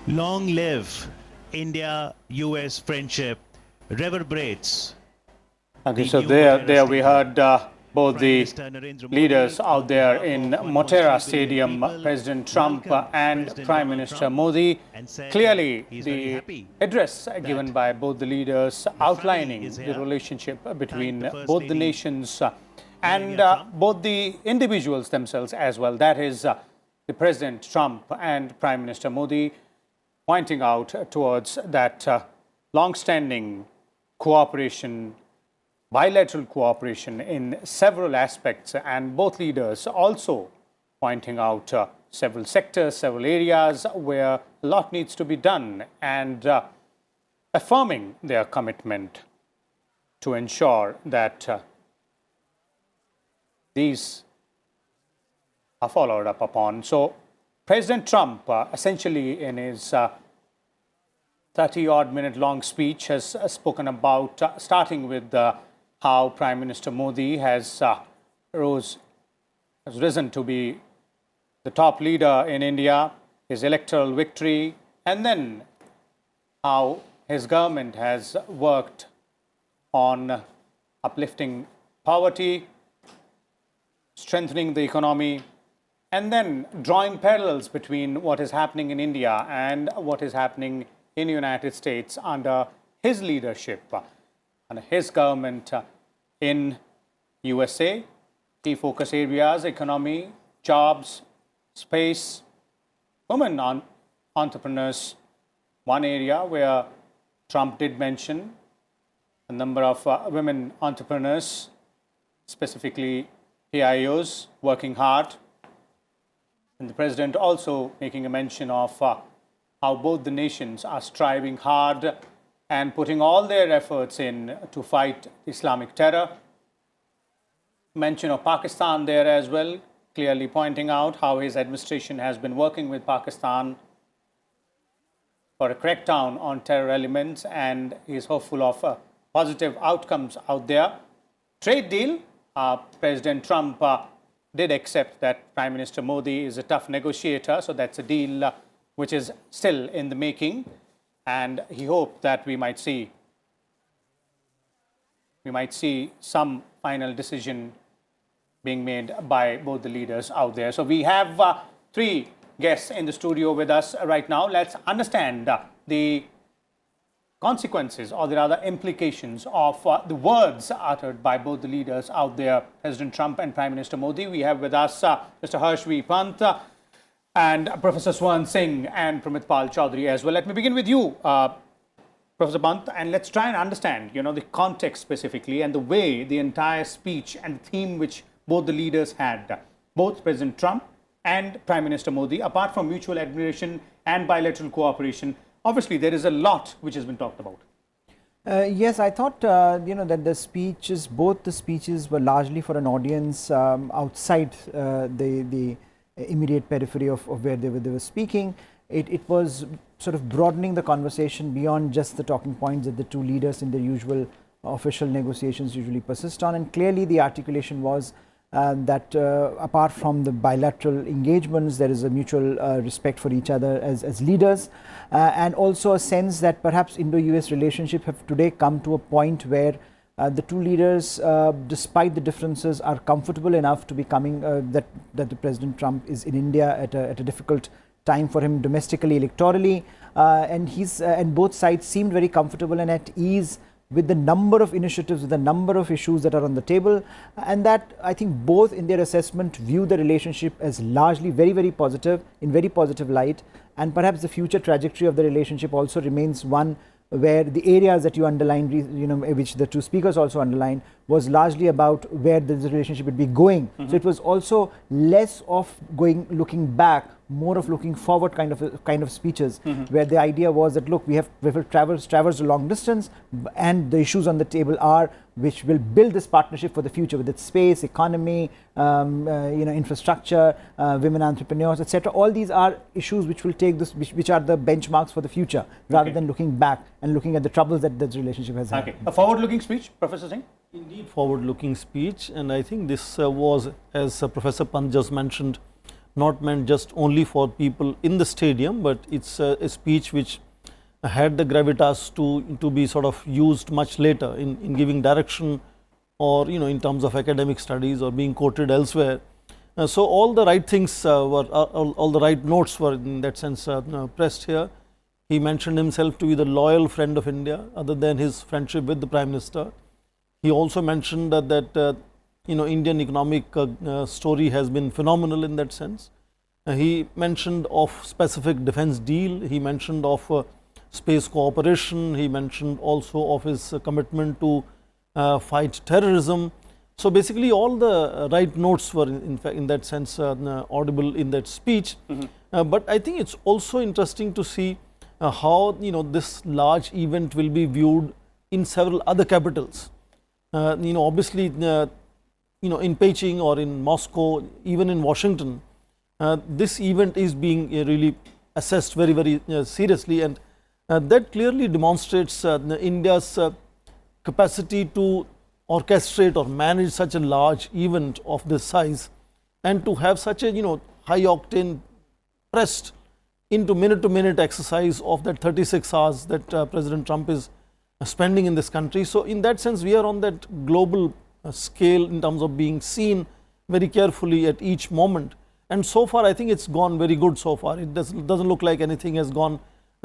Long live India-US friendship reverberates. Okay, so there we heard both the leaders out there in Motera Stadium, President Trump and Prime Minister Modi. Clearly, the address given by both the leaders outlining the relationship between both the nations and both the individuals themselves as well. That is the President Trump and Prime Minister Modi pointing out towards that long-standing cooperation, bilateral cooperation in several aspects, and both leaders also pointing out several sectors, several areas where a lot needs to be done, and affirming their commitment to ensure that these are followed up upon. So President Trump essentially in his 30-odd minute long speech has spoken about starting with how Prime Minister Modi has risen to be the top leader in India, his electoral victory, and then how his government has worked on uplifting poverty, strengthening the economy, and then drawing parallels between what is happening in India and what is happening in the United States under his leadership, under his government in USA. Key focus areas: economy, jobs, space, women entrepreneurs. One area where Trump did mention a number of women entrepreneurs, specifically PIOs, working hard. And the President also making a mention of how both the nations are striving hard and putting all their efforts in to fight Islamic terror. Mention of Pakistan there as well, clearly pointing out how his administration has been working with Pakistan for a crackdown on terror elements, and he is hopeful of positive outcomes out there. Trade deal, President Trump did accept that Prime Minister Modi is a tough negotiator, so that's a deal which is still in the making, and he hoped that we might see some final decision being made by both the leaders out there. So we have three guests in the studio with us right now. Let's understand the consequences, or the other implications of the words uttered by both the leaders out there, President Trump and Prime Minister Modi. We have with us Mr. Harsh V. Pant and Professor Swan Singh and Pramit Pal Chaudhary as well. Let me begin with you, Professor Pant, and let's try and understand, the context specifically and the way the entire speech and the theme which both the leaders had, both President Trump and Prime Minister Modi. Apart from mutual admiration and bilateral cooperation, obviously there is a lot which has been talked about. Yes, I thought that both the speeches were largely for an audience outside the immediate periphery of where they were speaking. It was sort of broadening the conversation beyond just the talking points that the two leaders in their usual official negotiations usually persist on. And clearly the articulation was that apart from the bilateral engagements, there is a mutual respect for each other as leaders, and also a sense that perhaps Indo-US relationship have today come to a point where the two leaders, despite the differences, are comfortable enough to be coming, that the President Trump is in India at a difficult time for him domestically, electorally, and both sides seemed very comfortable and at ease with the number of initiatives, with the number of issues that are on the table, and that I think both in their assessment view the relationship as largely very, very positive, in very positive light, and perhaps the future trajectory of the relationship also remains one where the areas that you underlined, which the two speakers also underlined, was largely about where the relationship would be going. So it was also less of looking back, more of looking forward kind of speeches, where the idea was that, look, we have traversed a long distance, and the issues on the table are which will build this partnership for the future, with its space, economy, infrastructure, women entrepreneurs, etc. All these are issues which will take this, which are the benchmarks for the future, rather than looking back and looking at the troubles that this relationship has had. A forward-looking speech, Professor Singh? Indeed, forward-looking speech, and I think this was, as Professor Pant just mentioned, not meant just only for people in the stadium, but it's a speech which had the gravitas to be sort of used much later in giving direction, or in terms of academic studies or being quoted elsewhere. So all the right things all the right notes were in that sense pressed here. He mentioned himself to be the loyal friend of India, other than his friendship with the Prime Minister. He also mentioned that Indian economic story has been phenomenal in that sense. He mentioned of specific defense deal. He mentioned of space cooperation. He mentioned also of his commitment to fight terrorism. So basically, all the right notes were in fact in that sense audible in that speech. But I think it's also interesting to see how this large event will be viewed in several other capitals. Obviously, in Beijing or in Moscow, even in Washington, this event is being really assessed very, very seriously, and that clearly demonstrates India's capacity to orchestrate or manage such a large event of this size, and to have such a high octane pressed into minute to minute exercise of that 36 hours that President Trump is spending in this country. So in that sense, we are on that global scale in terms of being seen very carefully at each moment. And so far, I think it's gone very good so far. It doesn't look like anything has gone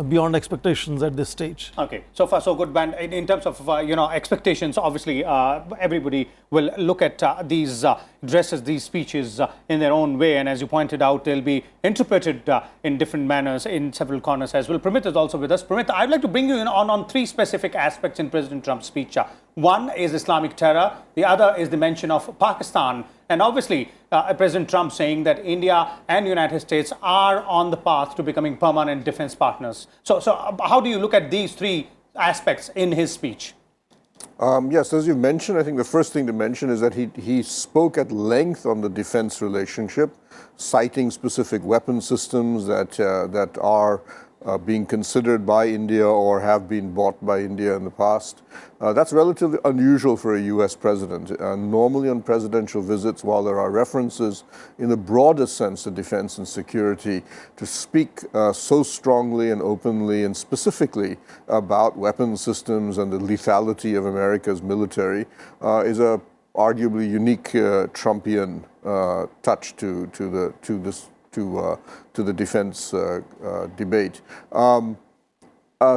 beyond expectations at this stage. Okay, so far so good, Ben. In terms of expectations, obviously everybody will look at these addresses, these speeches in their own way, and as you pointed out, they'll be interpreted in different manners in several corners as well. Pramit is also with us. Pramit, I'd like to bring you in on three specific aspects in President Trump's speech. One is Islamic terror, the other is the mention of Pakistan, and obviously President Trump saying that India and United States are on the path to becoming permanent defense partners. So how do you look at these three aspects in his speech? Yes, as you mentioned, I think the first thing to mention is that he spoke at length on the defense relationship, citing specific weapon systems that are being considered by India or have been bought by India in the past. That's relatively unusual for a US president. Normally on presidential visits, while there are references in the broadest sense to defense and security, to speak so strongly and openly and specifically about weapon systems and the lethality of America's military is a arguably unique Trumpian touch to the defense debate.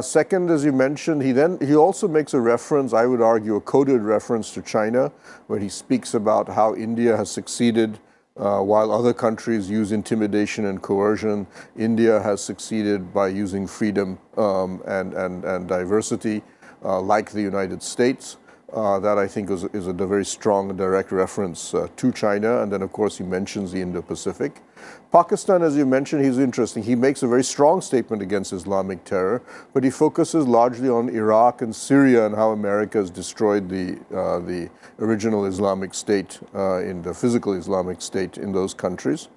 Second, as you mentioned, he also makes a reference, I would argue, a coded reference to China, where he speaks about how India has succeeded while other countries use intimidation and coercion. India has succeeded by using freedom and diversity, like the United States. That I think is a very strong and direct reference to China. And then, of course, he mentions the Indo-Pacific. Pakistan, as you mentioned, he's interesting. He makes a very strong statement against Islamic terror, but he focuses largely on Iraq and Syria and how America has destroyed the original Islamic State, in the physical Islamic State in those countries.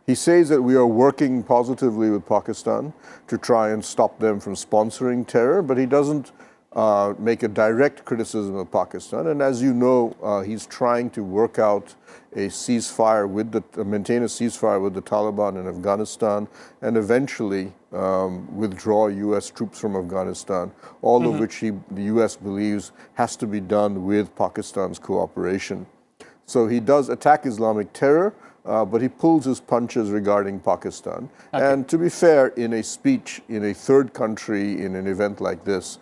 He says that we are working positively with Pakistan to try and stop them from sponsoring terror, but he doesn't make a direct criticism of Pakistan. And as you know, he's trying to work out a ceasefire maintain a ceasefire with the Taliban in Afghanistan, and eventually withdraw U.S. troops from Afghanistan, all of which the U.S. believes has to be done with Pakistan's cooperation. So he does attack Islamic terror, but he pulls his punches regarding Pakistan. Okay. And to be fair, in a speech in a third country, in an event like this,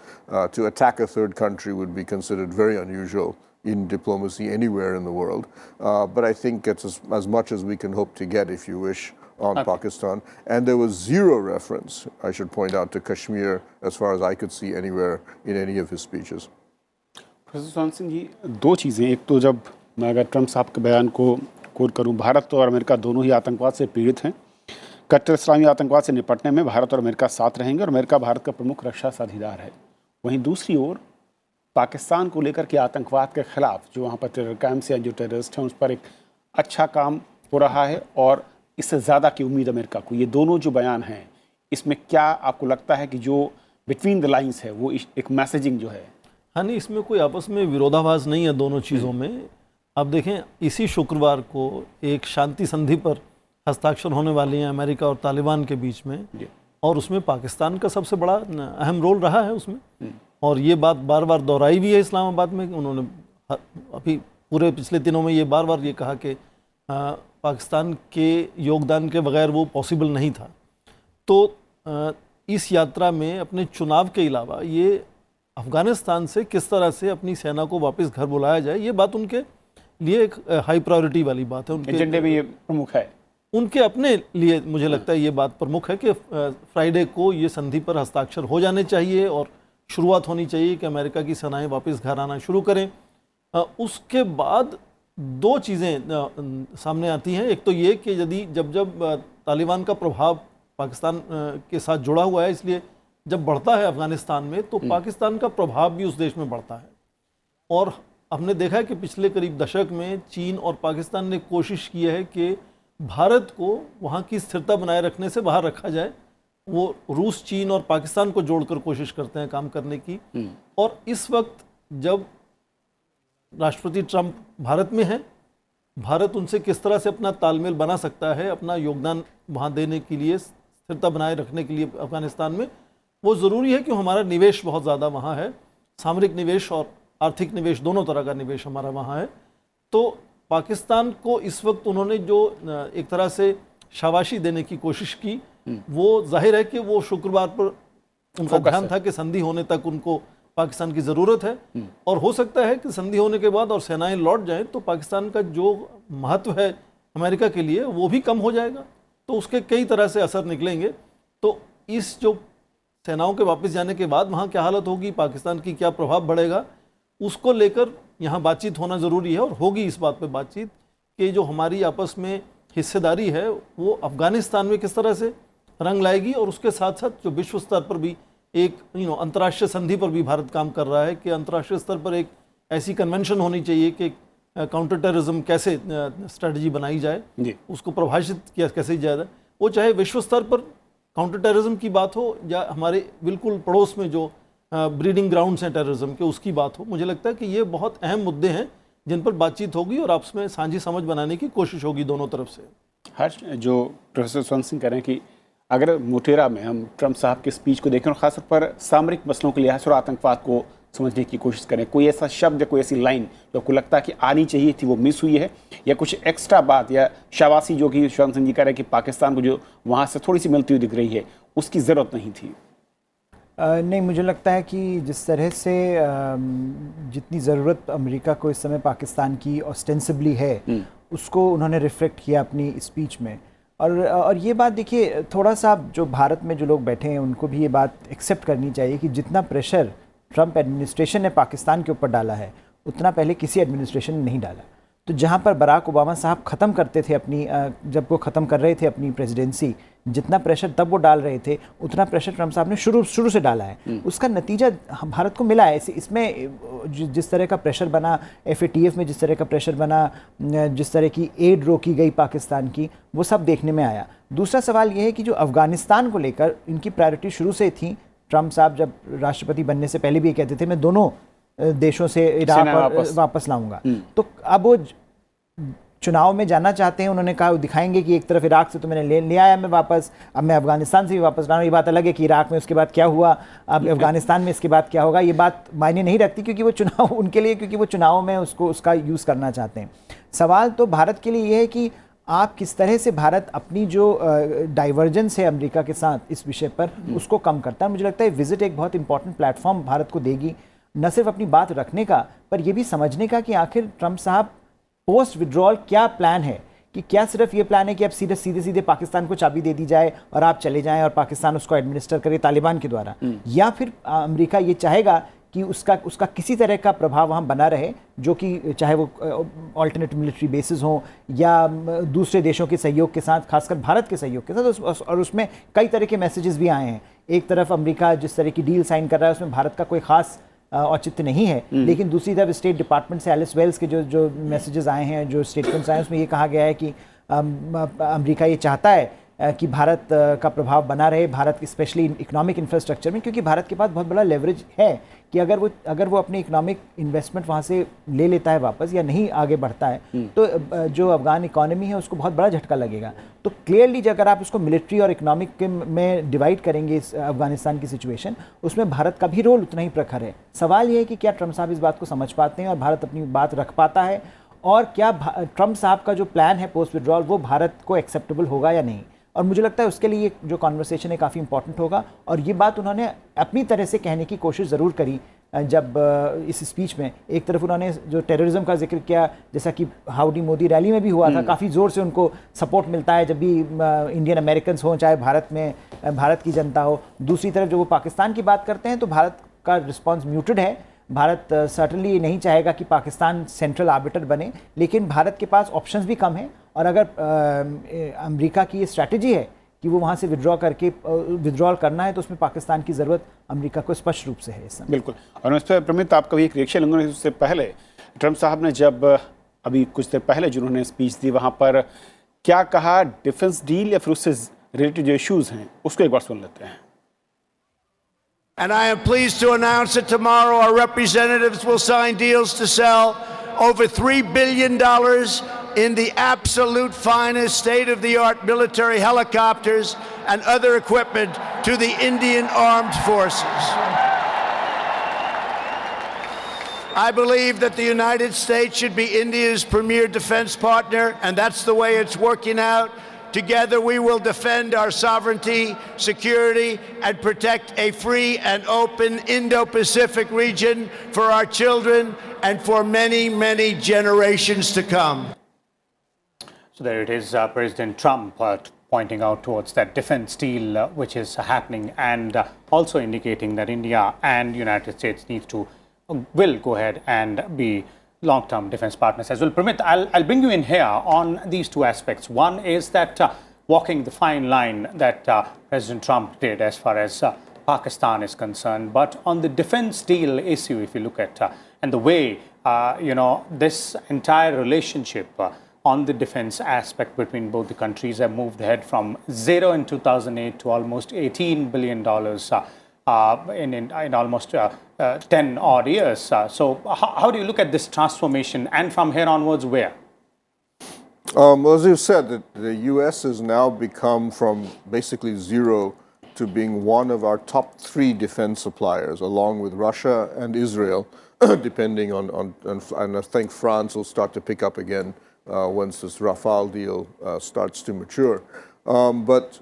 to attack a third country would be considered very unusual in diplomacy anywhere in the world. But I think it's as much as we can hope to get, if you wish, on Pakistan. And there was zero reference, I should point out, to Kashmir, as far as I could see anywhere in any of his speeches. Professor Sushant Singh ji, दो चीज़ें, एक तो जब मैं अगर Trump साहब के बयान को कोट करूं, भारत और अमेरिका दोनों ही आतंकवाद से पीड़ित हैं। कट्टर इस्लामी आतंकवाद से निपटने में भारत और अमेरिका साथ रहेंगे और अमेरिका भारत का प्रमुख रक्षा साझीदार है। वहीं दूसरी ओर पाकिस्तान को लेकर के आतंकवाद के खिलाफ जो वहाँ पर टेरर कैंप्स हैं, जो टेररिस्ट हैं, उस पर एक अच्छा काम हो रहा है और इससे ज़्यादा की उम्मीद अमेरिका को। ये दोनों जो बयान हैं, इसमें क्या आपको लगता है कि जो बिटवीन द लाइन्स है वो एक मैसेजिंग जो है? हाँ, नहीं, इसमें कोई आपस में विरोधाभास नहीं है दोनों चीज़ों में। अब देखें, इसी शुक्रवार को एक शांति संधि पर हस्ताक्षर होने वाली हैं अमेरिका और तालिबान के बीच में, और उसमें पाकिस्तान का सबसे बड़ा अहम रोल रहा है उसमें। और ये बात बार बार दोहराई भी है इस्लामाबाद में। उन्होंने अभी पूरे पिछले दिनों में ये बार बार ये कहा कि पाकिस्तान के योगदान के बगैर वो पॉसिबल नहीं था। तो इस यात्रा में अपने चुनाव के अलावा ये अफ़गानिस्तान से किस तरह से अपनी सेना को वापस घर बुलाया जाए, ये बात उनके लिए एक हाई प्रायोरिटी वाली बात है। उनके एजेंडे में ये प्रमुख है। उनके अपने लिए मुझे लगता है ये बात प्रमुख है कि फ्राइडे को ये संधि पर हस्ताक्षर हो जाने चाहिए और शुरुआत होनी चाहिए कि अमेरिका की सेनाएं वापस घर आना शुरू करें। उसके बाद दो चीज़ें सामने आती हैं। एक तो ये कि यदि जब तालिबान का प्रभाव पाकिस्तान के साथ जुड़ा हुआ है, इसलिए जब बढ़ता है अफ़गानिस्तान में तो पाकिस्तान का प्रभाव भी उस देश में बढ़ता है। और हमने देखा है कि पिछले करीब दशक में चीन और पाकिस्तान ने कोशिश की है कि भारत को वहाँ की स्थिरता बनाए रखने से बाहर रखा जाए। वो रूस, चीन और पाकिस्तान को जोड़कर कोशिश करते हैं काम करने की। और इस वक्त जब राष्ट्रपति ट्रंप भारत में हैं, भारत उनसे किस तरह से अपना तालमेल बना सकता है, अपना योगदान वहाँ देने के लिए, स्थिरता बनाए रखने के लिए अफ़गानिस्तान में, वो ज़रूरी है कि हमारा निवेश बहुत ज़्यादा वहाँ है। सामरिक निवेश और आर्थिक निवेश, दोनों तरह का निवेश हमारा वहाँ है। तो पाकिस्तान को इस वक्त उन्होंने जो एक तरह से शाबाशी देने की कोशिश की, वो जाहिर है कि वो शुक्रवार पर उनका ध्यान था कि संधि होने तक उनको पाकिस्तान की ज़रूरत है। और हो सकता है कि संधि होने के बाद और सेनाएं लौट जाएं तो पाकिस्तान का जो महत्व है अमेरिका के लिए वो भी कम हो जाएगा। तो उसके कई तरह से असर निकलेंगे। तो इस जो सेनाओं के वापस जाने के बाद वहाँ क्या हालत होगी, पाकिस्तान की क्या प्रभाव बढ़ेगा, उसको लेकर यहाँ बातचीत होना ज़रूरी है। और होगी इस बात पे बातचीत कि जो हमारी आपस में हिस्सेदारी है वो अफ़गानिस्तान में किस तरह से रंग लाएगी, और उसके साथ साथ जो विश्व स्तर पर भी एक अंतर्राष्ट्रीय संधि पर भी भारत काम कर रहा है कि अंतर्राष्ट्रीय स्तर पर एक ऐसी कन्वेंशन होनी चाहिए कि काउंटर टेररिज्म कैसे स्ट्रेटजी बनाई जाए, उसको परिभाषित किया कैसे जाए। वो चाहे विश्व स्तर पर काउंटर टेररिज्म की बात हो या हमारे बिल्कुल पड़ोस में जो ब्रीडिंग ग्राउंड्स हैं टेररिज्म के, उसकी बात हो। मुझे लगता है कि ये बहुत अहम मुद्दे हैं जिन पर बातचीत होगी और आपस में साझी समझ बनाने की कोशिश होगी दोनों तरफ से। हर्ष, जो प्रोफेसर स्वर्ण सिंह कह रहे हैं कि अगर मोटेरा में हम ट्रंप साहब के स्पीच को देखें और ख़ासतौर पर सामरिक मसलों के लिहाज और आतंकवाद को समझने की कोशिश करें, कोई ऐसा शब्द या कोई ऐसी लाइन जो आपको लगता है कि आनी चाहिए थी वो मिस हुई है, या कुछ एक्स्ट्रा बात या शाबाशी जो कि स्वर्ण सिंह जी कह रहे हैं कि पाकिस्तान को जो वहाँ से थोड़ी सी मिलती हुई दिख रही है उसकी ज़रूरत नहीं थी? नहीं, मुझे लगता है कि जिस तरह से जितनी ज़रूरत अमेरिका को इस समय पाकिस्तान की ऑस्टेंसिबली है उसको उन्होंने रिफ्लेक्ट किया अपनी स्पीच में। और ये बात देखिए, थोड़ा सा जो भारत में जो लोग बैठे हैं उनको भी ये बात एक्सेप्ट करनी चाहिए कि जितना प्रेशर ट्रंप एडमिनिस्ट्रेशन ने पाकिस्तान के ऊपर डाला है उतना पहले किसी एडमिनिस्ट्रेशन ने नहीं डाला। तो जहाँ पर बराक ओबामा साहब ख़त्म करते थे अपनी जब वो ख़त्म कर रहे थे अपनी प्रेसिडेंसी, जितना प्रेशर तब वो डाल रहे थे उतना प्रेशर ट्रंप साहब ने शुरू से डाला है। उसका नतीजा भारत को मिला है। इसमें जिस तरह का प्रेशर बना FATF में, जिस तरह का प्रेशर बना, जिस तरह की एड रोकी गई पाकिस्तान की, वो सब देखने में आया। दूसरा सवाल ये है कि जो अफ़गानिस्तान को लेकर इनकी प्रायोरिटी शुरू से थी, ट्रंप साहब जब राष्ट्रपति बनने से पहले भी ये कहते थे मैं दोनों देशों से इराक वापस लाऊंगा। तो अब वो चुनाव में जाना चाहते हैं, उन्होंने कहा, दिखाएंगे कि एक तरफ इराक से तो मैंने ले आया मैं वापस, अब मैं अफगानिस्तान से भी वापस ला रहा हूँ। ये बात अलग है कि इराक में उसके बाद क्या हुआ, अब अफगानिस्तान में इसके बाद क्या होगा, ये बात मायने नहीं रखती क्योंकि वो चुनाव उनके लिए, क्योंकि वो चुनाव में उसका यूज़ करना चाहते हैं। सवाल तो भारत के लिए ये है कि आप किस तरह से भारत अपनी जो डाइवर्जेंस है अमेरिका के साथ इस विषय पर उसको कम करता है। मुझे लगता है विजिट एक बहुत इंपॉर्टेंट प्लेटफॉर्म भारत को देगी, न सिर्फ अपनी बात रखने का पर यह भी समझने का कि आखिर ट्रंप साहब पोस्ट विड्रॉल क्या प्लान है, कि क्या सिर्फ ये प्लान है कि अब सीधे पाकिस्तान को चाबी दे दी जाए और आप चले जाएं और पाकिस्तान उसको एडमिनिस्टर करे तालिबान के द्वारा, या फिर अमेरिका ये चाहेगा कि उसका किसी तरह का प्रभाव वहाँ बना रहे, जो कि चाहे वो ऑल्टरनेट मिलिट्री बेसिस हों या दूसरे देशों के सहयोग के साथ, खासकर भारत के सहयोग के साथ। और उसमें कई तरह के मैसेजेस भी आए हैं। एक तरफ अमेरिका जिस तरह की डील साइन कर रहा है उसमें भारत का कोई खास औचित्य नहीं है, लेकिन दूसरी तरफ स्टेट डिपार्टमेंट से एलिस वेल्स के जो मैसेजेस आए हैं, जो स्टेटमेंट्स आए हैं, उसमें ये कहा गया है कि अमेरिका ये चाहता है कि भारत का प्रभाव बना रहे, भारत स्पेशली इकोनॉमिक इंफ्रास्ट्रक्चर में, क्योंकि भारत के पास बहुत बड़ा लेवरेज है कि अगर वो अपनी इकोनॉमिक इन्वेस्टमेंट वहाँ से ले लेता है वापस या नहीं आगे बढ़ता है तो जो अफगान इकोनॉमी है उसको बहुत बड़ा झटका लगेगा। तो क्लियरली अगर आप उसको मिलिट्री और इकोनॉमिक में डिवाइड करेंगे इस अफगानिस्तान की सिचुएशन, उसमें भारत का भी रोल उतना ही प्रखर है। सवाल ये है कि क्या ट्रम्प साहब इस बात को समझ पाते हैं और भारत अपनी बात रख पाता है, और क्या ट्रम्प साहब का जो प्लान है पोस्ट विड्रॉल वो भारत को एक्सेप्टेबल होगा या नहीं। और मुझे लगता है उसके लिए जो कॉन्वर्सेशन है काफ़ी इंपॉर्टेंट होगा, और ये बात उन्होंने अपनी तरह से कहने की कोशिश ज़रूर करी जब इस स्पीच में। एक तरफ उन्होंने जो टेररिज्म का जिक्र किया, जैसा कि हाउडी मोदी रैली में भी हुआ था, काफ़ी ज़ोर से उनको सपोर्ट मिलता है जब भी इंडियन अमेरिकन्स हों, चाहे भारत की जनता हो। दूसरी तरफ जो वो पाकिस्तान की बात करते हैं तो भारत का रिस्पॉन्स म्यूटेड है। भारत सर्टनली नहीं चाहेगा कि पाकिस्तान सेंट्रल आर्बिटर बने, लेकिन भारत के पास ऑप्शंस भी कम हैं, और अगर अमेरिका की ये स्ट्रैटेजी है कि वो वहाँ से विड्रॉल करना है तो उसमें पाकिस्तान की ज़रूरत अमेरिका को स्पष्ट रूप से है इस समय। बिल्कुल। और इस पर प्रमित आपका भी एक रिएक्शन लूँगा। उससे पहले ट्रम्प साहब ने जब अभी कुछ देर पहले जिन्होंने स्पीच दी वहाँ पर क्या कहा, डिफेंस डील या फिर उससे रिलेटेड जो इश्यूज़ हैं उसको एक बार सुन लेते हैं। And I am pleased to announce that tomorrow our representatives will sign deals to sell over $3 billion in the absolute finest state-of-the-art military helicopters and other equipment to the Indian Armed Forces. I believe that the United States should be India's premier defense partner, and that's the way it's working out. Together we will defend our sovereignty, security, and protect a free and open Indo-Pacific region for our children and for many, many generations to come. So there it is, President Trump pointing out towards that defense deal which is happening, and also indicating that India and United States will go ahead and be long-term defense partners as well. Pramit, I'll bring you in here on these two aspects. One is that walking the fine line that President Trump did as far as Pakistan is concerned, but on the defense deal issue, if you look at and the way this entire relationship on the defense aspect between both the countries have moved ahead from zero in 2008 to almost $18 billion in almost 10 odd years. So how do you look at this transformation, and from here onwards where? As you said, the U.S. has now become from basically zero to being one of our top 3 defense suppliers, along with Russia and Israel, depending on and I think France will start to pick up again once this Rafale deal starts to mature. But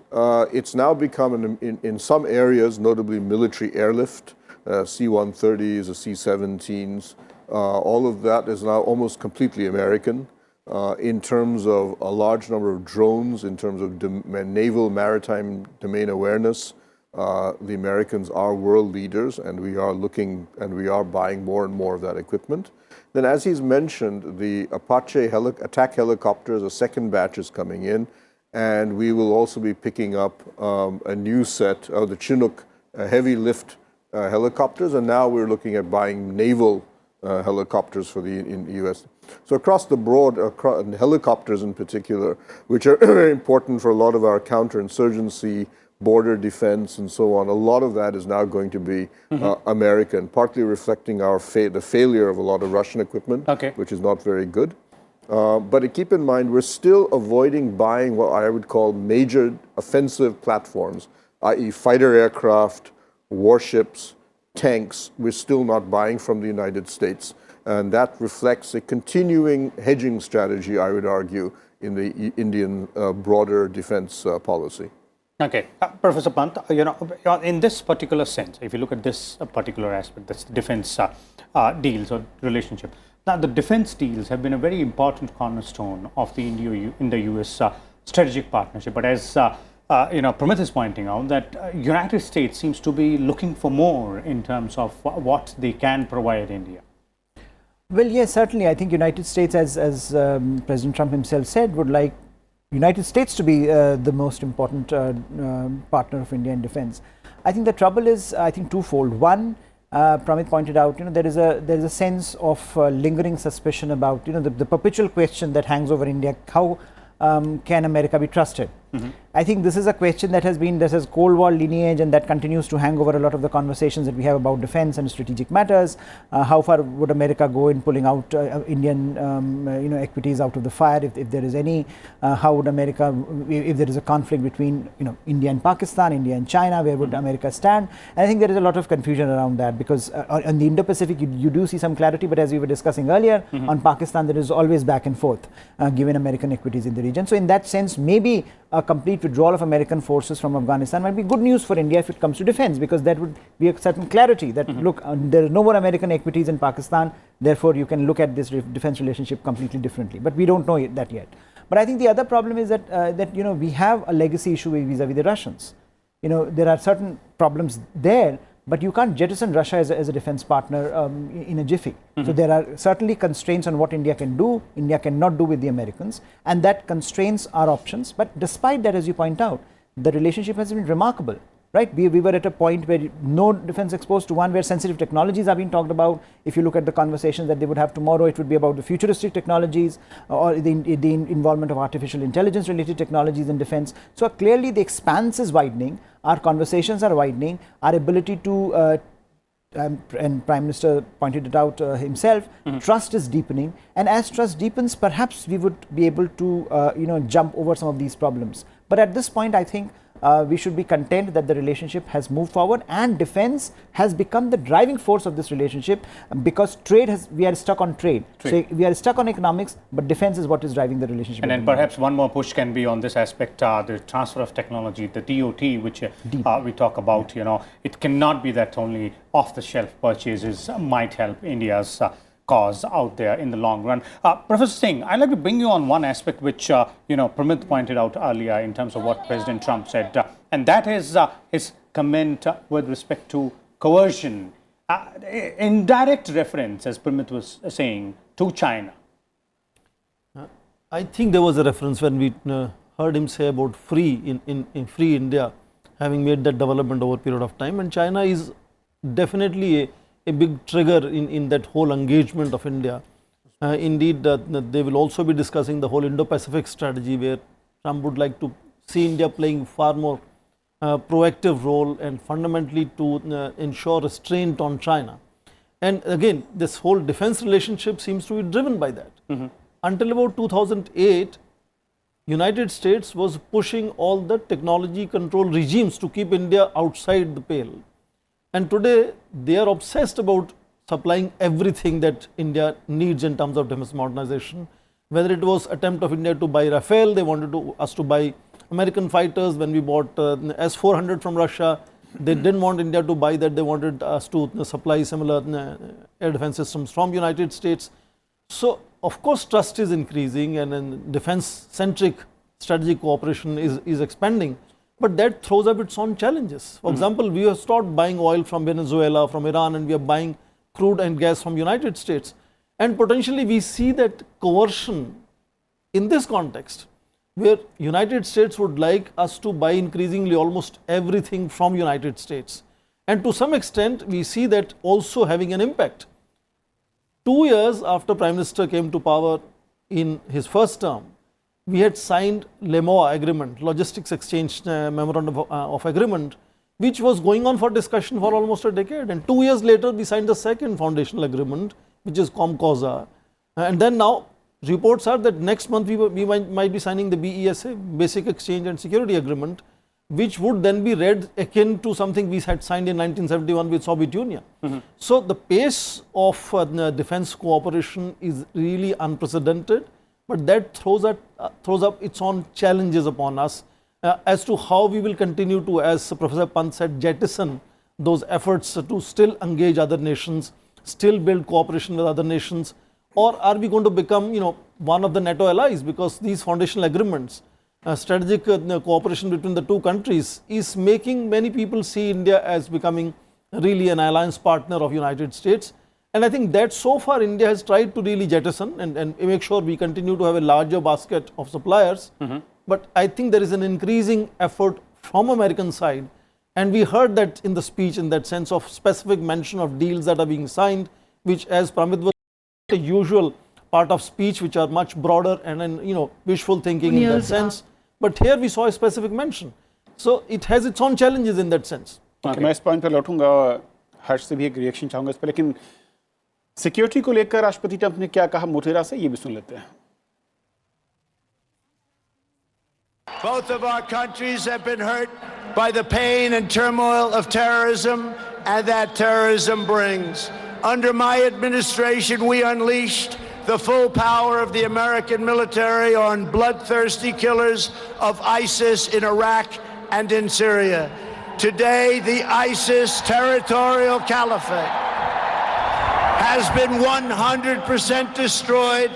it's now become, in some areas, notably military airlift, C-130s, C-17s, all of that is now almost completely American. In terms of a large number of drones, in terms of naval maritime domain awareness, the Americans are world leaders, and we are buying more and more of that equipment. Then, as he's mentioned, the Apache attack helicopters, a second batch is coming in, and we will also be picking up a new set of the Chinook heavy lift helicopters, and now we're looking at buying naval helicopters for the U.S. So across the board, helicopters in particular, which are very important for a lot of our counterinsurgency, border defense, and so on, a lot of that is now going to be American, partly reflecting the failure of a lot of Russian equipment, which is not very good. But keep in mind, we're still avoiding buying what I would call major offensive platforms, i.e. fighter aircraft, warships, tanks. We're still not buying from the United States. And that reflects a continuing hedging strategy, I would argue, in the Indian broader defense policy. Okay, Professor Pant, in this particular sense, if you look at this particular aspect, this defense deals or relationship, now the defense deals have been a very important cornerstone of the Indo-US strategic partnership. But as Pramit is pointing out, that United States seems to be looking for more in terms of what they can provide India. Well, yes, certainly. I think United States, as President Trump himself said, would like United States to be the most important partner of India in defense. I think the trouble is, twofold. One, Pramit pointed out, there is a sense of lingering suspicion about, the perpetual question that hangs over India: how can America be trusted? I think this is a question that has Cold War lineage, and that continues to hang over a lot of the conversations that we have about defense and strategic matters. How far would America go in pulling out Indian equities out of the fire, if there is any? How would America, if there is a conflict between India and Pakistan, India and China, where would America stand? And I think there is a lot of confusion around that, because on the Indo-Pacific you do see some clarity, but as we were discussing earlier, on Pakistan there is always back and forth given American equities in the region. So in that sense, maybe a complete withdrawal of American forces from Afghanistan might be good news for India if it comes to defense, because that would be a certain clarity that look, there are no more American equities in Pakistan, therefore you can look at this defense relationship completely differently. But we don't know that yet. But I think the other problem is that we have a legacy issue vis-a-vis the Russians. There are certain problems there, but you can't jettison Russia as a defense partner in a jiffy. So there are certainly constraints on what India can do, India cannot do with the Americans, and that constraints our options. But despite that, as you point out, the relationship has been remarkable, right? We were at a point where no defense exposed to one, where sensitive technologies are being talked about. If you look at the conversations that they would have tomorrow, it would be about the futuristic technologies or the involvement of artificial intelligence related technologies in defense. So clearly the expanse is widening, our conversations are widening, our ability to and Prime Minister pointed it out himself, trust is deepening, and as trust deepens, perhaps we would be able to jump over some of these problems. But at this point, I think we should be content that the relationship has moved forward, and defense has become the driving force of this relationship, because we are stuck on trade. So we are stuck on economics, but defense is what is driving the relationship. And then perhaps one more push can be on this aspect, the transfer of technology, the DOT, which we talk about. It cannot be that only off-the-shelf purchases might help India's cause out there in the long run. Professor Singh, I'd like to bring you on one aspect which Pramit pointed out earlier in terms of what President Trump said, and that is his comment with respect to coercion, in direct reference, as Pramit was saying, to China. I think there was a reference when we heard him say about free in free India, having made that development over a period of time, and China is definitely a big trigger in that whole engagement of India. Indeed, they will also be discussing the whole Indo-Pacific strategy, where Trump would like to see India playing far more proactive role and fundamentally to ensure restraint on China. And again, this whole defense relationship seems to be driven by that. Until about 2008, United States was pushing all the technology control regimes to keep India outside the pale. And today, they are obsessed about supplying everything that India needs in terms of defense modernization. Whether it was attempt of India to buy Rafale, they wanted us to buy American fighters. When we bought S-400 from Russia, they didn't want India to buy that. They wanted us to supply similar air defense systems from United States. So, of course, trust is increasing, and defense-centric strategic cooperation is expanding. But that throws up its own challenges. For example, we have stopped buying oil from Venezuela, from Iran, and we are buying crude and gas from United States. And potentially we see that coercion in this context, where United States would like us to buy increasingly almost everything from United States. And to some extent, we see that also having an impact. 2 years after Prime Minister came to power in his first term, we had signed LEMOA agreement, Logistics Exchange Memorandum of Agreement, which was going on for discussion for almost a decade. And 2 years later, we signed the second foundational agreement, which is COMCOSA. And then now, reports are that next month we might be signing the BESA, Basic Exchange and Security Agreement, which would then be read akin to something we had signed in 1971 with Soviet Union. So the pace of defense cooperation is really unprecedented. But that throws up its own challenges upon us as to how we will continue to, as Professor Pant said, jettison those efforts to still engage other nations, still build cooperation with other nations, or are we going to become, one of the NATO allies? Because these foundational agreements, strategic cooperation between the two countries, is making many people see India as becoming really an alliance partner of United States. And I think that so far India has tried to really jettison and make sure we continue to have a larger basket of suppliers. But I think there is an increasing effort from American side. And we heard that in the speech, in that sense of specific mention of deals that are being signed, which, as Pramit was saying, the usual part of speech, which are much broader and wishful thinking in that sense. but here we saw a specific mention. So it has its own challenges in that sense. Okay. मैं इस point पर लौटूंगा, हर्ष से भी एक reaction चाहूंगा इस पर, लेकिन सिक्योरिटी को लेकर राष्ट्रपति ट्रंप ने क्या कहा मोटेरा से, ये भी सुन लेते हैं. Both of our countries have been hurt by the pain and turmoil of terrorism and that terrorism brings. Under my administration, we unleashed the full power of the American military on bloodthirsty killers of ISIS in Iraq and in Syria. Today, the ISIS territorial caliphate has been 100% destroyed,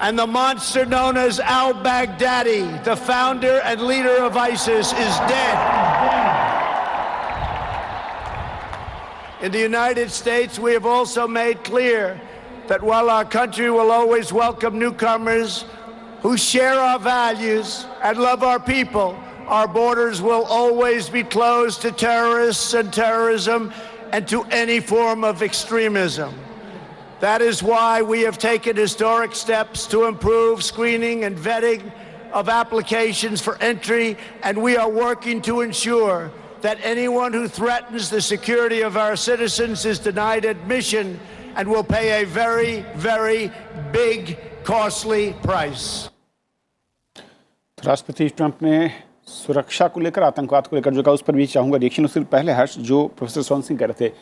and the monster known as al-Baghdadi, the founder and leader of ISIS, is dead. In the United States, we have also made clear that while our country will always welcome newcomers who share our values and love our people, our borders will always be closed to terrorists and terrorism and to any form of extremism. That is why we have taken historic steps to improve screening and vetting of applications for entry, and we are working to ensure that anyone who threatens the security of our citizens is denied admission and will pay a very, very big, costly price. राष्ट्रपति Trump ने सुरक्षा को लेकर, आतंकवाद को लेकर जो कहा, उस पर भी चाहूंगा रिएक्शन. उससे पहले हर्ष, जो प्रोफेसर सोन सिंह कह रहे थे,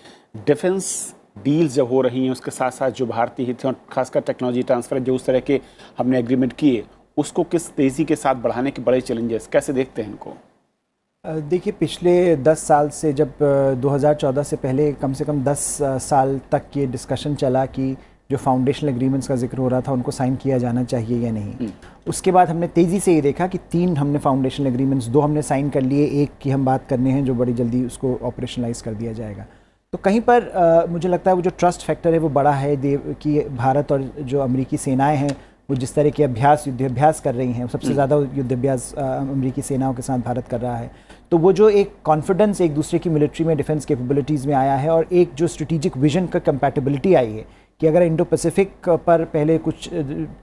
डिफेंस डील्स जब हो रही हैं उसके साथ साथ जो भारतीय हित हैं और खासकर टेक्नोलॉजी ट्रांसफर, जो उस तरह के हमने एग्रीमेंट किए, उसको किस तेज़ी के साथ बढ़ाने के बड़े चैलेंजेस कैसे देखते हैं इनको? देखिए, पिछले 10 साल से, जब 2014 से पहले कम से कम 10 साल तक ये डिस्कशन चला कि जो फाउंडेशनल एग्रीमेंट्स का जिक्र हो रहा था उनको साइन किया जाना चाहिए या नहीं. उसके बाद हमने तेज़ी से ये देखा कि 3 हमने फाउंडेशनल एग्रीमेंट्स, 2 हमने साइन कर लिए, एक की हम बात करने हैं जो बड़ी जल्दी उसको ऑपरेशनलाइज कर दिया जाएगा. तो कहीं पर मुझे लगता है वो जो ट्रस्ट फैक्टर है वो बड़ा है कि भारत और जो अमेरिकी सेनाएं हैं वो जिस तरह के युद्धाभ्यास कर रही हैं, सबसे ज़्यादा युद्धाभ्यास अमेरिकी सेनाओं के साथ भारत कर रहा है. तो वो जो एक कॉन्फिडेंस एक दूसरे की मिलिट्री में, डिफेंस कैपेबिलिटीज़ में आया है, और एक जो स्ट्रेटिजिक विजन का कंपैटिबिलिटी आई है कि अगर इंडो पैसिफिक पर पहले कुछ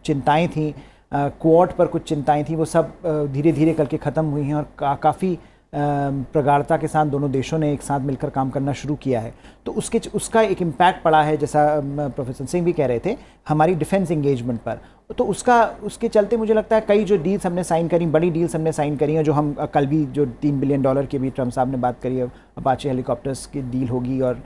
चिंताएं थीं, क्वाड पर कुछ चिंताएं थीं, वो सब धीरे धीरे करके ख़त्म हुई हैं और काफ़ी प्रगाढ़ता के साथ दोनों देशों ने एक साथ मिलकर काम करना शुरू किया है. तो उसका एक इम्पैक्ट पड़ा है, जैसा प्रोफेसर सिंह भी कह रहे थे, हमारी डिफेंस इंगेजमेंट पर. तो उसके चलते मुझे लगता है कई जो डील्स हमने साइन करी, बड़ी डील्स हमने साइन करी हैं, जो हम कल भी जो $3 बिलियन की भी ट्रम्प साहब ने बात करी है, अपाचे हेलीकॉप्टर्स की डील होगी, और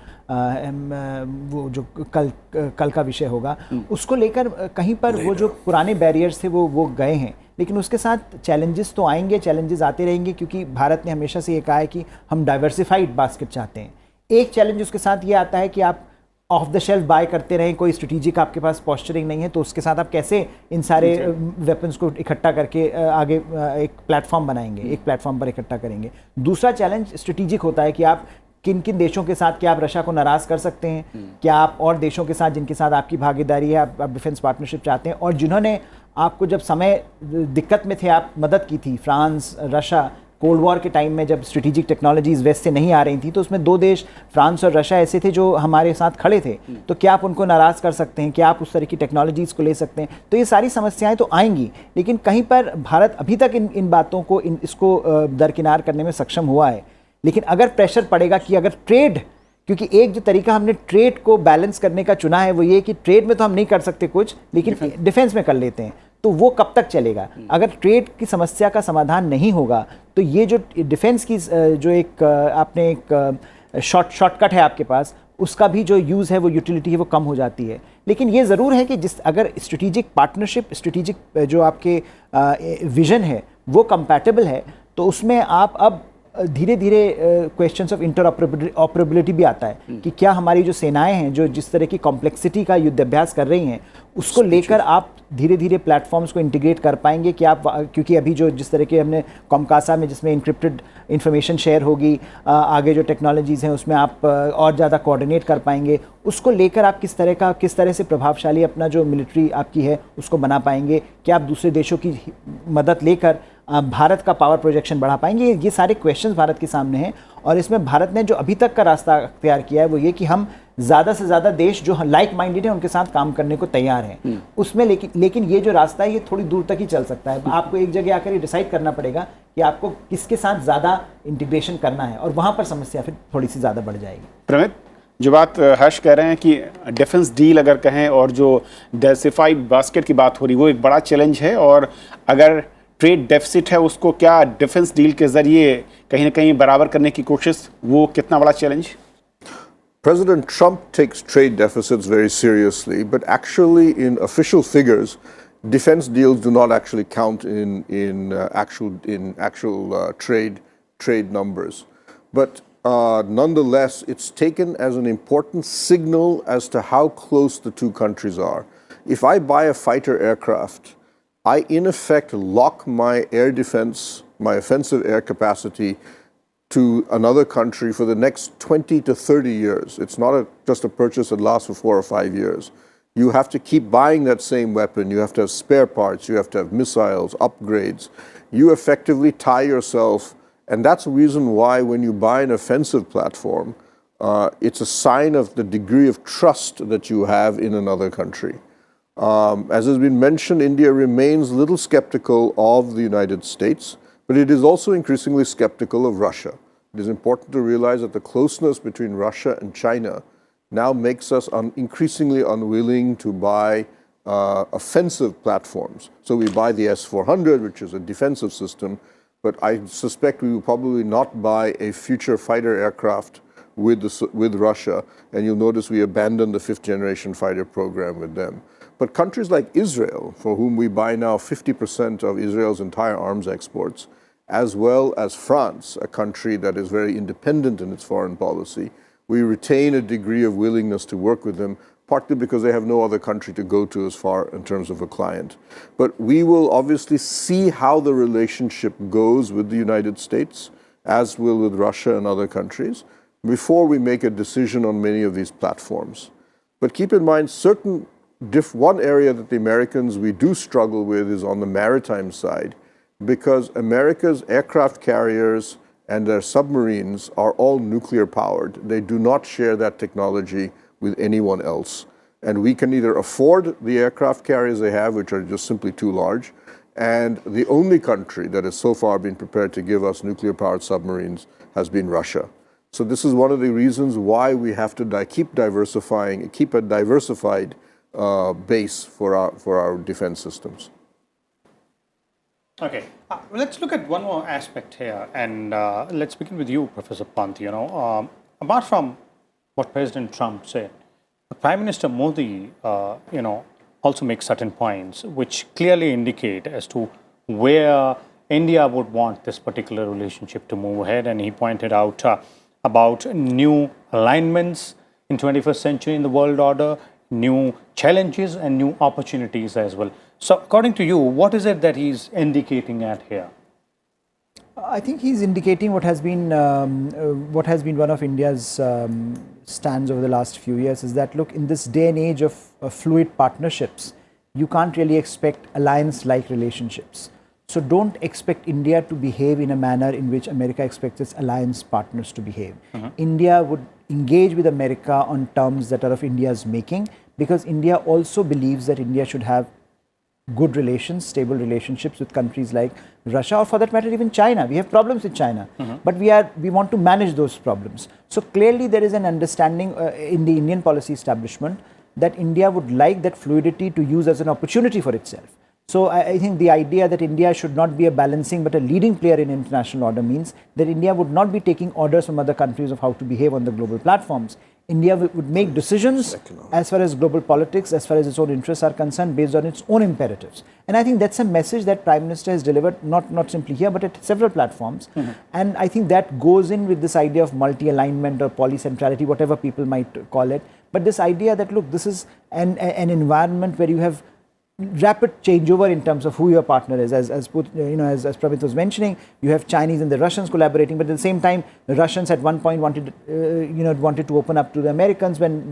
वो जो कल का विषय होगा, उसको लेकर कहीं पर वो जो पुराने बैरियर्स थे वो गए हैं. लेकिन उसके साथ चैलेंजेस तो आएंगे, चैलेंजेस आते रहेंगे, क्योंकि भारत ने हमेशा से ये कहा है कि हम डाइवर्सिफाइड बास्केट चाहते हैं. एक चैलेंज उसके साथ ये आता है कि आप ऑफ द शेल्फ बाय करते रहें, कोई स्ट्रेटेजिक आपके पास पॉस्चरिंग नहीं है, तो उसके साथ आप कैसे इन सारे वेपन्स को इकट्ठा करके आगे एक प्लेटफॉर्म बनाएंगे, एक प्लेटफॉर्म पर इकट्ठा करेंगे. दूसरा चैलेंज स्ट्रेटेजिक होता है कि आप किन किन देशों के साथ, क्या आप रशिया को नाराज़ कर सकते हैं, क्या आप और देशों के साथ जिनके साथ आपकी भागीदारी है, आप डिफेंस पार्टनरशिप चाहते हैं, और जिन्होंने आपको जब समय दिक्कत में थे आप मदद की थी, फ्रांस, रशिया, कोल्ड वॉर के टाइम में जब स्ट्रेटेजिक टेक्नोलॉजीज वेस्ट से नहीं आ रही थी, तो उसमें 2 देश फ्रांस और रशिया ऐसे थे जो हमारे साथ खड़े थे. तो क्या आप उनको नाराज़ कर सकते हैं, क्या आप उस तरह की टेक्नोलॉजीज़ को ले सकते हैं? तो ये सारी समस्याएं तो आएंगी, लेकिन कहीं पर भारत अभी तक इन बातों को, इसको दरकिनार करने में सक्षम हुआ है. लेकिन अगर प्रेशर पड़ेगा कि अगर ट्रेड, क्योंकि एक जो तरीका हमने ट्रेड को बैलेंस करने का चुना है वो ये कि ट्रेड में तो हम नहीं कर सकते कुछ, लेकिन डिफेंस में कर लेते हैं, तो वो कब तक चलेगा? अगर ट्रेड की समस्या का समाधान नहीं होगा तो ये जो डिफेंस की जो एक आपने एक शॉर्टकट है आपके पास, उसका भी जो यूज़ है, वो यूटिलिटी है, वो कम हो जाती है. लेकिन ये ज़रूर है कि अगर स्ट्रेटेजिक पार्टनरशिप, स्ट्रेटेजिक जो आपके विजन है वो कंपैटिबल है, तो उसमें आप अब धीरे धीरे क्वेश्चंस ऑफ इंटरऑपरेबिलिटी भी आता है कि क्या हमारी जो सेनाएं हैं जो जिस तरह की कॉम्प्लेक्सिटी का युद्धाभ्यास कर रही हैं, उसको लेकर आप धीरे धीरे प्लेटफॉर्म्स को इंटीग्रेट कर पाएंगे कि आप, क्योंकि अभी जो जिस तरह के हमने कॉमकासा में जिसमें इंक्रिप्टेड इंफॉर्मेशन शेयर होगी, आगे जो टेक्नोलॉजीज़ हैं उसमें आप और ज़्यादा कोऑर्डिनेट कर पाएंगे, उसको लेकर आप किस तरह से प्रभावशाली अपना जो मिलिट्री आपकी है उसको बना पाएंगे, क्या आप दूसरे देशों की मदद लेकर भारत का पावर प्रोजेक्शन बढ़ा पाएंगे. ये सारे क्वेश्चंस भारत के सामने हैं, और इसमें भारत ने जो अभी तक का रास्ता अख्तियार किया है वो ये कि हम ज़्यादा से ज़्यादा देश जो लाइक माइंडेड है उनके साथ काम करने को तैयार हैं उसमें, लेकिन ये जो रास्ता है ये थोड़ी दूर तक ही चल सकता है। आपको एक जगह आकर ये डिसाइड करना पड़ेगा कि आपको किसके साथ ज़्यादा इंटीग्रेशन करना है, और वहाँ पर समस्या फिर थोड़ी सी ज़्यादा बढ़ जाएगी। प्रमित, जो बात हर्ष कह रहे हैं कि डिफेंस डील अगर कहें और जो डाइवर्सिफाइड बास्केट की बात हो रही वो एक बड़ा चैलेंज है, और अगर ट्रेड डेफिसिट है उसको क्या डिफेंस डील के जरिए कहीं ना कहीं बराबर करने की कोशिश, वो कितना बड़ा challenge? President Trump takes trade deficits very seriously, but actually, in official figures, defense deals do not actually count in actual trade numbers. But nonetheless, it's taken as an important signal as to how close the two countries are. If I buy a fighter aircraft, I in effect lock my air defense, my offensive air capacity, to another country for the next 20 to 30 years. It's not just a purchase that lasts for 4 or 5 years. You have to keep buying that same weapon. You have to have spare parts. You have to have missiles, upgrades. You effectively tie yourself, and that's the reason why when you buy an offensive platform, it's a sign of the degree of trust that you have in another country. As has been mentioned, India remains a little skeptical of the United States, but it is also increasingly skeptical of Russia. It is important to realize that the closeness between Russia and China now makes us increasingly unwilling to buy offensive platforms. So we buy the S-400, which is a defensive system, but I suspect we will probably not buy a future fighter aircraft with Russia, and you'll notice we abandoned the 5th generation fighter program with them. But countries like Israel, for whom we buy now 50% of Israel's entire arms exports, as well as France, a country that is very independent in its foreign policy, we retain a degree of willingness to work with them, partly because they have no other country to go to as far in terms of a client. But we will obviously see how the relationship goes with the United States, as will with Russia and other countries, before we make a decision on many of these platforms. But keep in mind, one area that the Americans we do struggle with is on the maritime side, because America's aircraft carriers and their submarines are all nuclear powered. They do not share that technology with anyone else. And we can either afford the aircraft carriers they have, which are just simply too large, and the only country that has so far been prepared to give us nuclear powered submarines has been Russia. So this is one of the reasons why we have to keep diversifying, keep a diversified base for our defense systems. Okay, let's look at one more aspect here, and let's begin with you, Professor Pant. Apart from what President Trump said, Prime Minister Modi, also makes certain points which clearly indicate as to where India would want this particular relationship to move ahead, and he pointed out about new alignments in 21st century in the world order, new challenges and new opportunities as well. So according to you, what is it that he's indicating at here? I think he's indicating what has been one of India's stands over the last few years, is that look, in this day and age of fluid partnerships, you can't really expect alliance-like relationships. So don't expect India to behave in a manner in which America expects its alliance partners to behave. India would engage with America on terms that are of India's making, because India also believes that India should have good relations, stable relationships with countries like Russia, or for that matter even China. We have problems with China, but we want to manage those problems. So clearly there is an understanding in the Indian policy establishment that India would like that fluidity to use as an opportunity for itself. So I think the idea that India should not be a balancing but a leading player in international order means that India would not be taking orders from other countries of how to behave on the global platforms. India would make decisions as far as global politics, as far as its own interests are concerned, based on its own imperatives. And I think that's a message that Prime Minister has delivered, not simply here, but at several platforms. And I think that goes in with this idea of multi-alignment or polycentrality, whatever people might call it. But this idea that, look, this is an environment where you have rapid changeover in terms of who your partner is. As Pramit was mentioning, you have Chinese and the Russians collaborating, but at the same time, the Russians at one point wanted to open up to the Americans when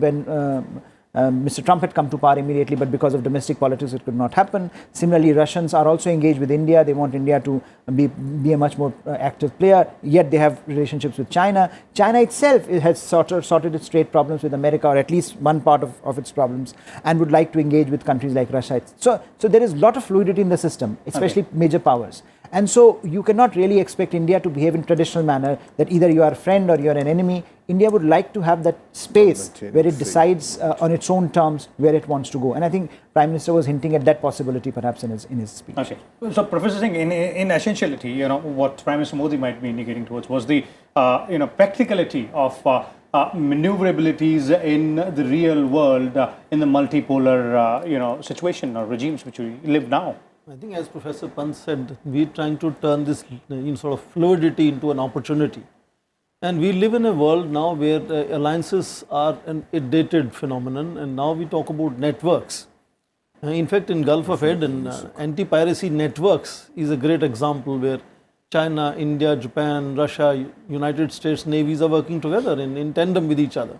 Mr. Trump had come to power immediately, but because of domestic politics, it could not happen. Similarly, Russians are also engaged with India. They want India to be a much more active player, yet they have relationships with China. China itself has sorted its trade problems with America, or at least one part of its problems, and would like to engage with countries like Russia. So there is a lot of fluidity in the system, especially major powers. And so you cannot really expect India to behave in traditional manner that either you are a friend or you are an enemy. India would like to have that space where it decides on its own terms where it wants to go. And I think Prime Minister was hinting at that possibility perhaps in his speech. Okay. So Professor Singh, in essentiality, what Prime Minister Modi might be indicating towards was the practicality of maneuverabilities in the real world, in the multipolar situation or regimes which we live now. I think, as Professor Pant said, we're trying to turn this sort of fluidity into an opportunity. And we live in a world now where alliances are a dated phenomenon, and now we talk about networks. In fact, in Gulf of Aden, anti-piracy networks is a great example where China, India, Japan, Russia, United States navies are working together in tandem with each other.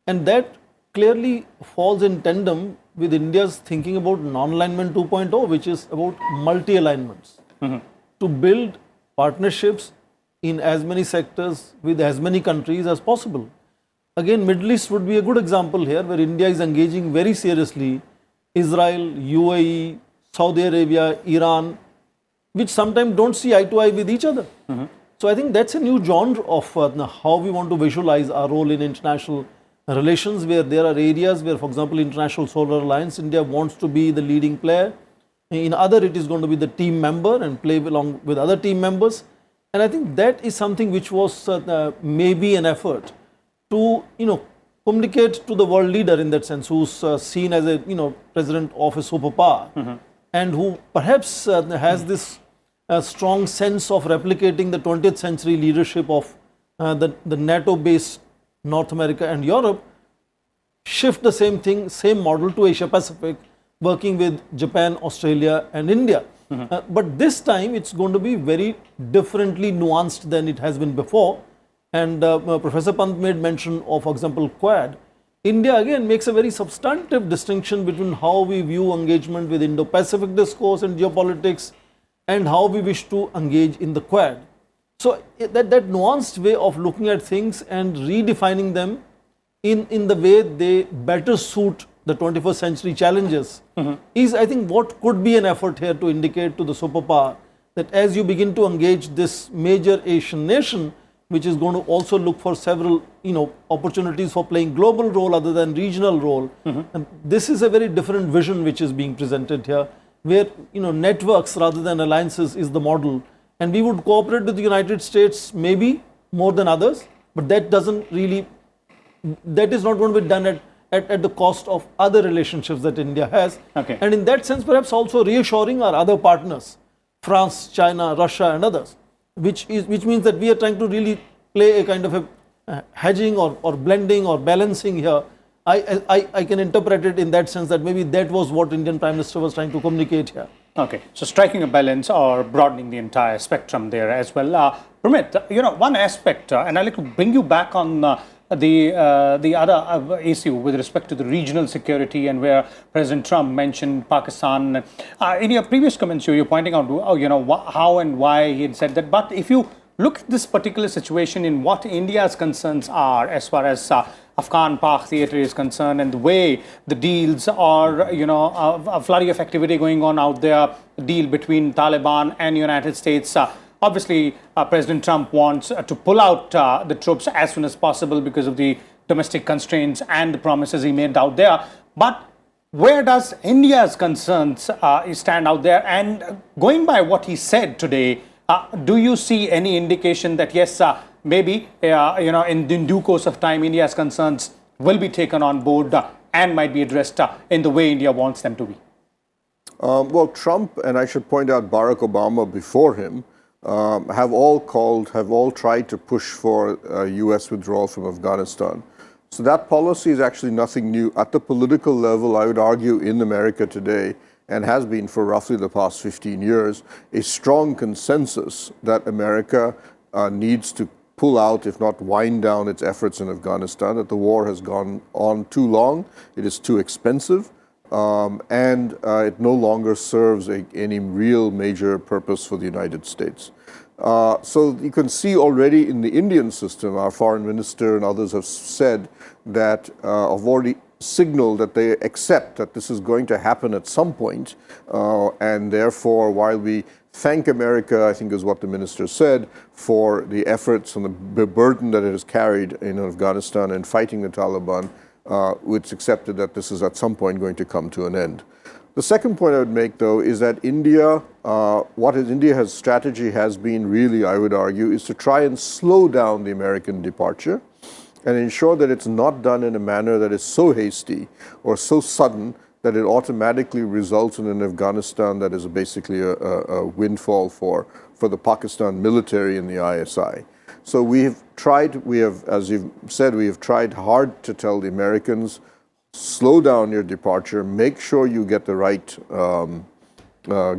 And that clearly falls in tandem with India's thinking about non-alignment 2.0, which is about multi-alignments. To build partnerships in as many sectors with as many countries as possible. Again, Middle East would be a good example here, where India is engaging very seriously Israel, UAE, Saudi Arabia, Iran, which sometimes don't see eye to eye with each other. So I think that's a new genre of how we want to visualize our role in international relations, where there are areas where, for example, International Solar Alliance, India wants to be the leading player. In other, it is going to be the team member and play along with other team members. And I think that is something which was maybe an effort to, communicate to the world leader in that sense, who's seen as a, president of a superpower, and who perhaps has this strong sense of replicating the 20th century leadership of the NATO-based North America and Europe, shift the same thing, same model to Asia Pacific, working with Japan, Australia and India. But this time it's going to be very differently nuanced than it has been before. And Professor Pant made mention of, for example, Quad. India again makes a very substantive distinction between how we view engagement with Indo-Pacific discourse and geopolitics and how we wish to engage in the Quad. So that nuanced way of looking at things and redefining them in the way they better suit the 21st century challenges is, I think, what could be an effort here to indicate to the superpower that as you begin to engage this major Asian nation, which is going to also look for several, opportunities for playing global role other than regional role. And this is a very different vision which is being presented here, where, networks rather than alliances is the model. And we would cooperate with the United States maybe more than others, but that doesn't really, that is not going to be done at the cost of other relationships that India has. Okay. And in that sense, perhaps also reassuring our other partners, France, China, Russia and others, which means that we are trying to really play a kind of a hedging or blending or balancing here. I can interpret it in that sense that maybe that was what Indian Prime Minister was trying to communicate here. Okay, so striking a balance or broadening the entire spectrum there as well. Pramit, one aspect, and I'd like to bring you back on the other issue with respect to the regional security, and where President Trump mentioned Pakistan. In your previous comments, you're pointing out, how and why he had said that. But if you look at this particular situation in what India's concerns are as far as Afghan-Pak theatre is concerned, and the way the deals are, a flurry of activity going on out there, a deal between Taliban and United States. Obviously, President Trump wants to pull out the troops as soon as possible because of the domestic constraints and the promises he made out there. But where does India's concerns stand out there? And going by what he said today, do you see any indication that yes, maybe in due course of time, India's concerns will be taken on board and might be addressed in the way India wants them to be? Well, Trump, and I should point out Barack Obama before him, have all tried to push for U.S. withdrawal from Afghanistan. So that policy is actually nothing new. At the political level, I would argue in America today, and has been for roughly the past 15 years, a strong consensus that America needs to pull out, if not wind down its efforts in Afghanistan, that the war has gone on too long, it is too expensive, and it no longer serves any real major purpose for the United States. So you can see already in the Indian system, our foreign minister and others have said that, have already signaled that they accept that this is going to happen at some point, and therefore, while we thank America, I think is what the minister said, for the efforts and the burden that it has carried in Afghanistan and fighting the Taliban, it's accepted that this is at some point going to come to an end. The second point I would make, though, is that India, India's strategy has been really, I would argue, is to try and slow down the American departure and ensure that it's not done in a manner that is so hasty or so sudden that it automatically results in an Afghanistan that is basically a windfall for the Pakistan military and the ISI. So as you've said, we have tried hard to tell the Americans, slow down your departure, make sure you get the right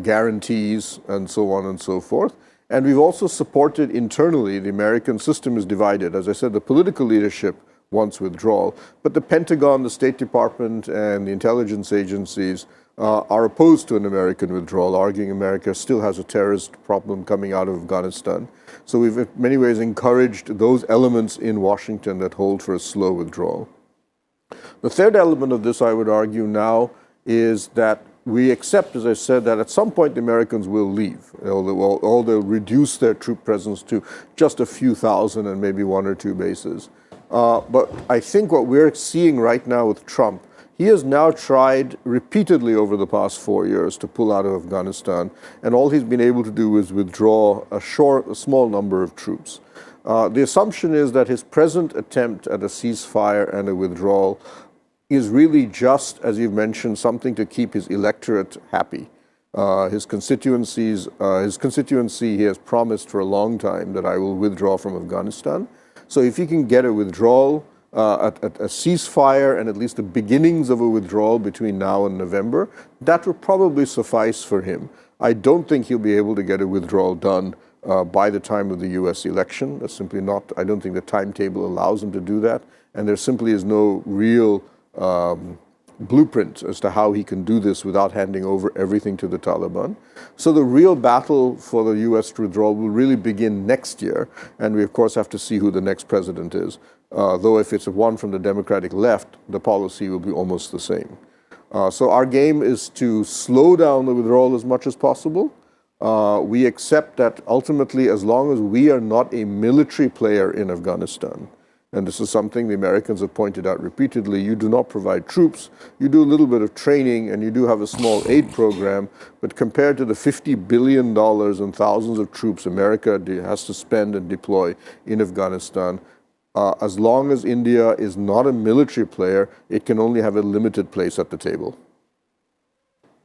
guarantees and so on and so forth. And we've also supported internally, the American system is divided. As I said, the political leadership wants withdrawal, but the Pentagon, the State Department, and the intelligence agencies are opposed to an American withdrawal, arguing America still has a terrorist problem coming out of Afghanistan. So we've in many ways encouraged those elements in Washington that hold for a slow withdrawal. The third element of this, I would argue now, is that we accept, as I said, that at some point the Americans will leave, or they'll reduce their troop presence to just a few thousand and maybe one or two bases. But I think what we're seeing right now with Trump, he has now tried repeatedly over the past 4 years to pull out of Afghanistan, and all he's been able to do is withdraw a small number of troops. The assumption is that his present attempt at a ceasefire and a withdrawal is really just, as you've mentioned, something to keep his electorate happy. His constituency he has promised for a long time that I will withdraw from Afghanistan. So if he can get a withdrawal, a ceasefire, and at least the beginnings of a withdrawal between now and November, that would probably suffice for him. I don't think he'll be able to get a withdrawal done by the time of the US election. That's simply not, I don't think the timetable allows him to do that. And there simply is no real blueprint as to how he can do this without handing over everything to the Taliban. So the real battle for the US withdrawal will really begin next year, and we of course have to see who the next president is. Though if it's one from the Democratic left, the policy will be almost the same. So our game is to slow down the withdrawal as much as possible. We accept that ultimately, as long as we are not a military player in Afghanistan, and this is something the Americans have pointed out repeatedly, you do not provide troops, you do a little bit of training, and you do have a small aid program, but compared to the $50 billion and thousands of troops America has to spend and deploy in Afghanistan, as long as India is not a military player, it can only have a limited place at the table.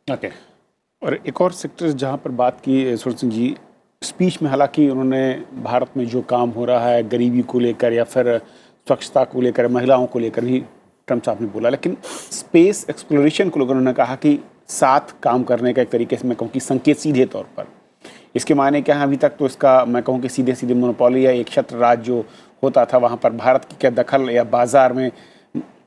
Okay. और एक और sector जहाँ पर बात की सुर Singh ji, speech में हालांकि उन्होंने भारत में जो काम हो रहा है गरीबी को लेकर या फिर स्वच्छता को लेकर, महिलाओं को लेकर ही ट्रम्प साहब ने बोला, लेकिन स्पेस एक्सप्लोरेशन को लेकर उन्होंने कहा कि साथ काम करने का एक तरीके से मैं कहूँ कि संकेत सीधे तौर पर। इसके मायने क्या है? अभी तक तो इसका मैं कहूँ कि सीधे सीधे मोनोपोली या एक छत्र राज जो होता था, वहाँ पर भारत की क्या दखल या बाजार में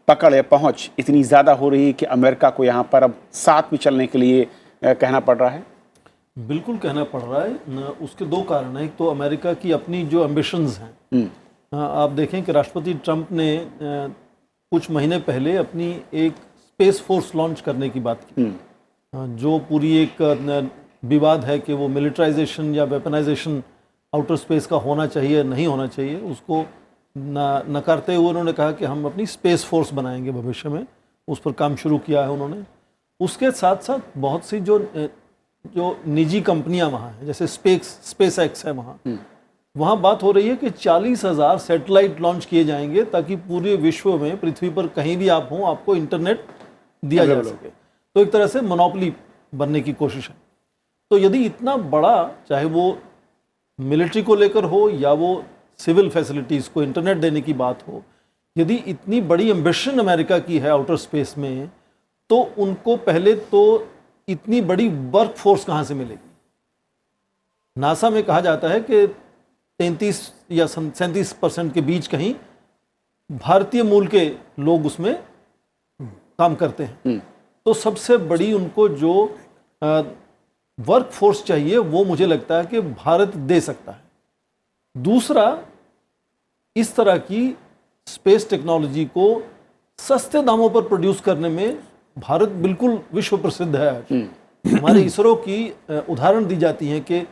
पकड़ या पहुँच इतनी ज़्यादा हो रही है कि अमेरिका को यहाँ पर अब साथ में चलने के लिए कहना पड़ रहा है? बिल्कुल कहना पड़ रहा है। उसके दो कारण हैं। एक तो अमेरिका की अपनी जो एम्बिशंस हैं, आप देखें कि राष्ट्रपति ट्रंप ने कुछ महीने पहले अपनी एक स्पेस फोर्स लॉन्च करने की बात की, जो पूरी एक विवाद है कि वो मिलिटराइजेशन या वेपनाइजेशन आउटर स्पेस का होना चाहिए नहीं होना चाहिए, उसको नकारते हुए उन्होंने कहा कि हम अपनी स्पेस फोर्स बनाएंगे भविष्य में। उस पर काम शुरू किया है उन्होंने। उसके साथ साथ बहुत सी जो निजी कंपनियां वहाँ हैं, जैसे स्पेस एक्स है वहाँ बात हो रही है कि 40,000 सैटेलाइट लॉन्च किए जाएंगे ताकि पूरे विश्व में, पृथ्वी पर कहीं भी आप हों, आपको इंटरनेट दिया जा सके। तो एक तरह से मोनोपोली बनने की कोशिश है। तो यदि इतना बड़ा, चाहे वो मिलिट्री को लेकर हो या वो सिविल फैसिलिटीज़ को इंटरनेट देने की बात हो, यदि इतनी बड़ी एम्बिशन अमेरिका की है आउटर स्पेस में, तो उनको पहले तो इतनी बड़ी वर्क फोर्स कहाँ से मिलेगी? नासा में कहा जाता है कि 33 या 37% के बीच कहीं भारतीय मूल के लोग उसमें काम करते हैं। तो सबसे बड़ी उनको जो वर्क फोर्स चाहिए वो मुझे लगता है कि भारत दे सकता है। दूसरा, इस तरह की स्पेस टेक्नोलॉजी को सस्ते दामों पर प्रोड्यूस करने में भारत बिल्कुल विश्व प्रसिद्ध है। हमारे इसरो की उदाहरण दी जाती हैं कि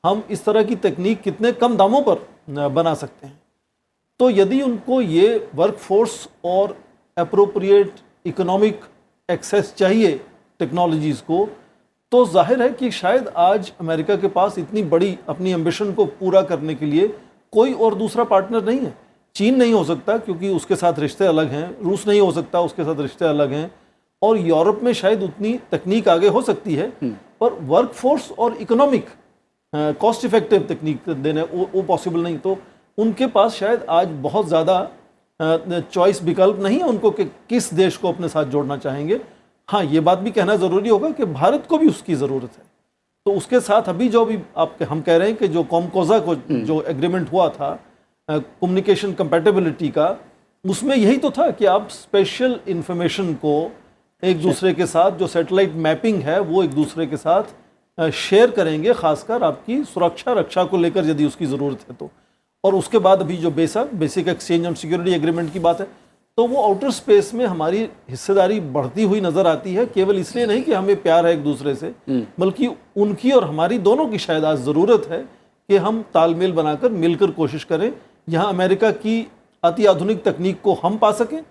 हम इस तरह की तकनीक कितने कम दामों पर बना सकते हैं। तो यदि उनको ये वर्क फोर्स और अप्रोप्रिएट इकोनॉमिक एक्सेस चाहिए टेक्नोलॉजीज़ को, तो जाहिर है कि शायद आज अमेरिका के पास इतनी बड़ी अपनी एम्बिशन को पूरा करने के लिए कोई और दूसरा पार्टनर नहीं है। चीन नहीं हो सकता क्योंकि उसके साथ रिश्ते अलग हैं, रूस नहीं हो सकता, उसके साथ रिश्ते अलग हैं, और यूरोप में शायद उतनी तकनीक आगे हो सकती है, पर वर्क फोर्स और इकोनॉमिक कॉस्ट इफेक्टिव तकनीक देना वो पॉसिबल नहीं। तो उनके पास शायद आज बहुत ज़्यादा चॉइस विकल्प नहीं है उनको कि किस देश को अपने साथ जोड़ना चाहेंगे। हाँ, ये बात भी कहना ज़रूरी होगा कि भारत को भी उसकी ज़रूरत है। तो उसके साथ अभी जो भी हम कह रहे हैं कि जो कॉमकोजा को जो एग्रीमेंट हुआ था कम्युनिकेशन कंपैटिबिलिटी का, उसमें यही तो था कि आप स्पेशल इंफॉर्मेशन को एक दूसरे के साथ, जो सैटेलाइट मैपिंग है वो एक दूसरे के साथ शेयर करेंगे, खासकर आपकी सुरक्षा रक्षा को लेकर यदि उसकी ज़रूरत है तो। और उसके बाद अभी जो basic exchange and security agreement की बात है, तो वो आउटर स्पेस में हमारी हिस्सेदारी बढ़ती हुई नज़र आती है, केवल इसलिए नहीं कि हमें प्यार है एक दूसरे से, बल्कि उनकी और हमारी दोनों की शायद आज ज़रूरत है कि हम तालमेल बनाकर मिलकर कोशिश करें, यहाँ अमेरिका की अति आधुनिक तकनीक को हम पा सकें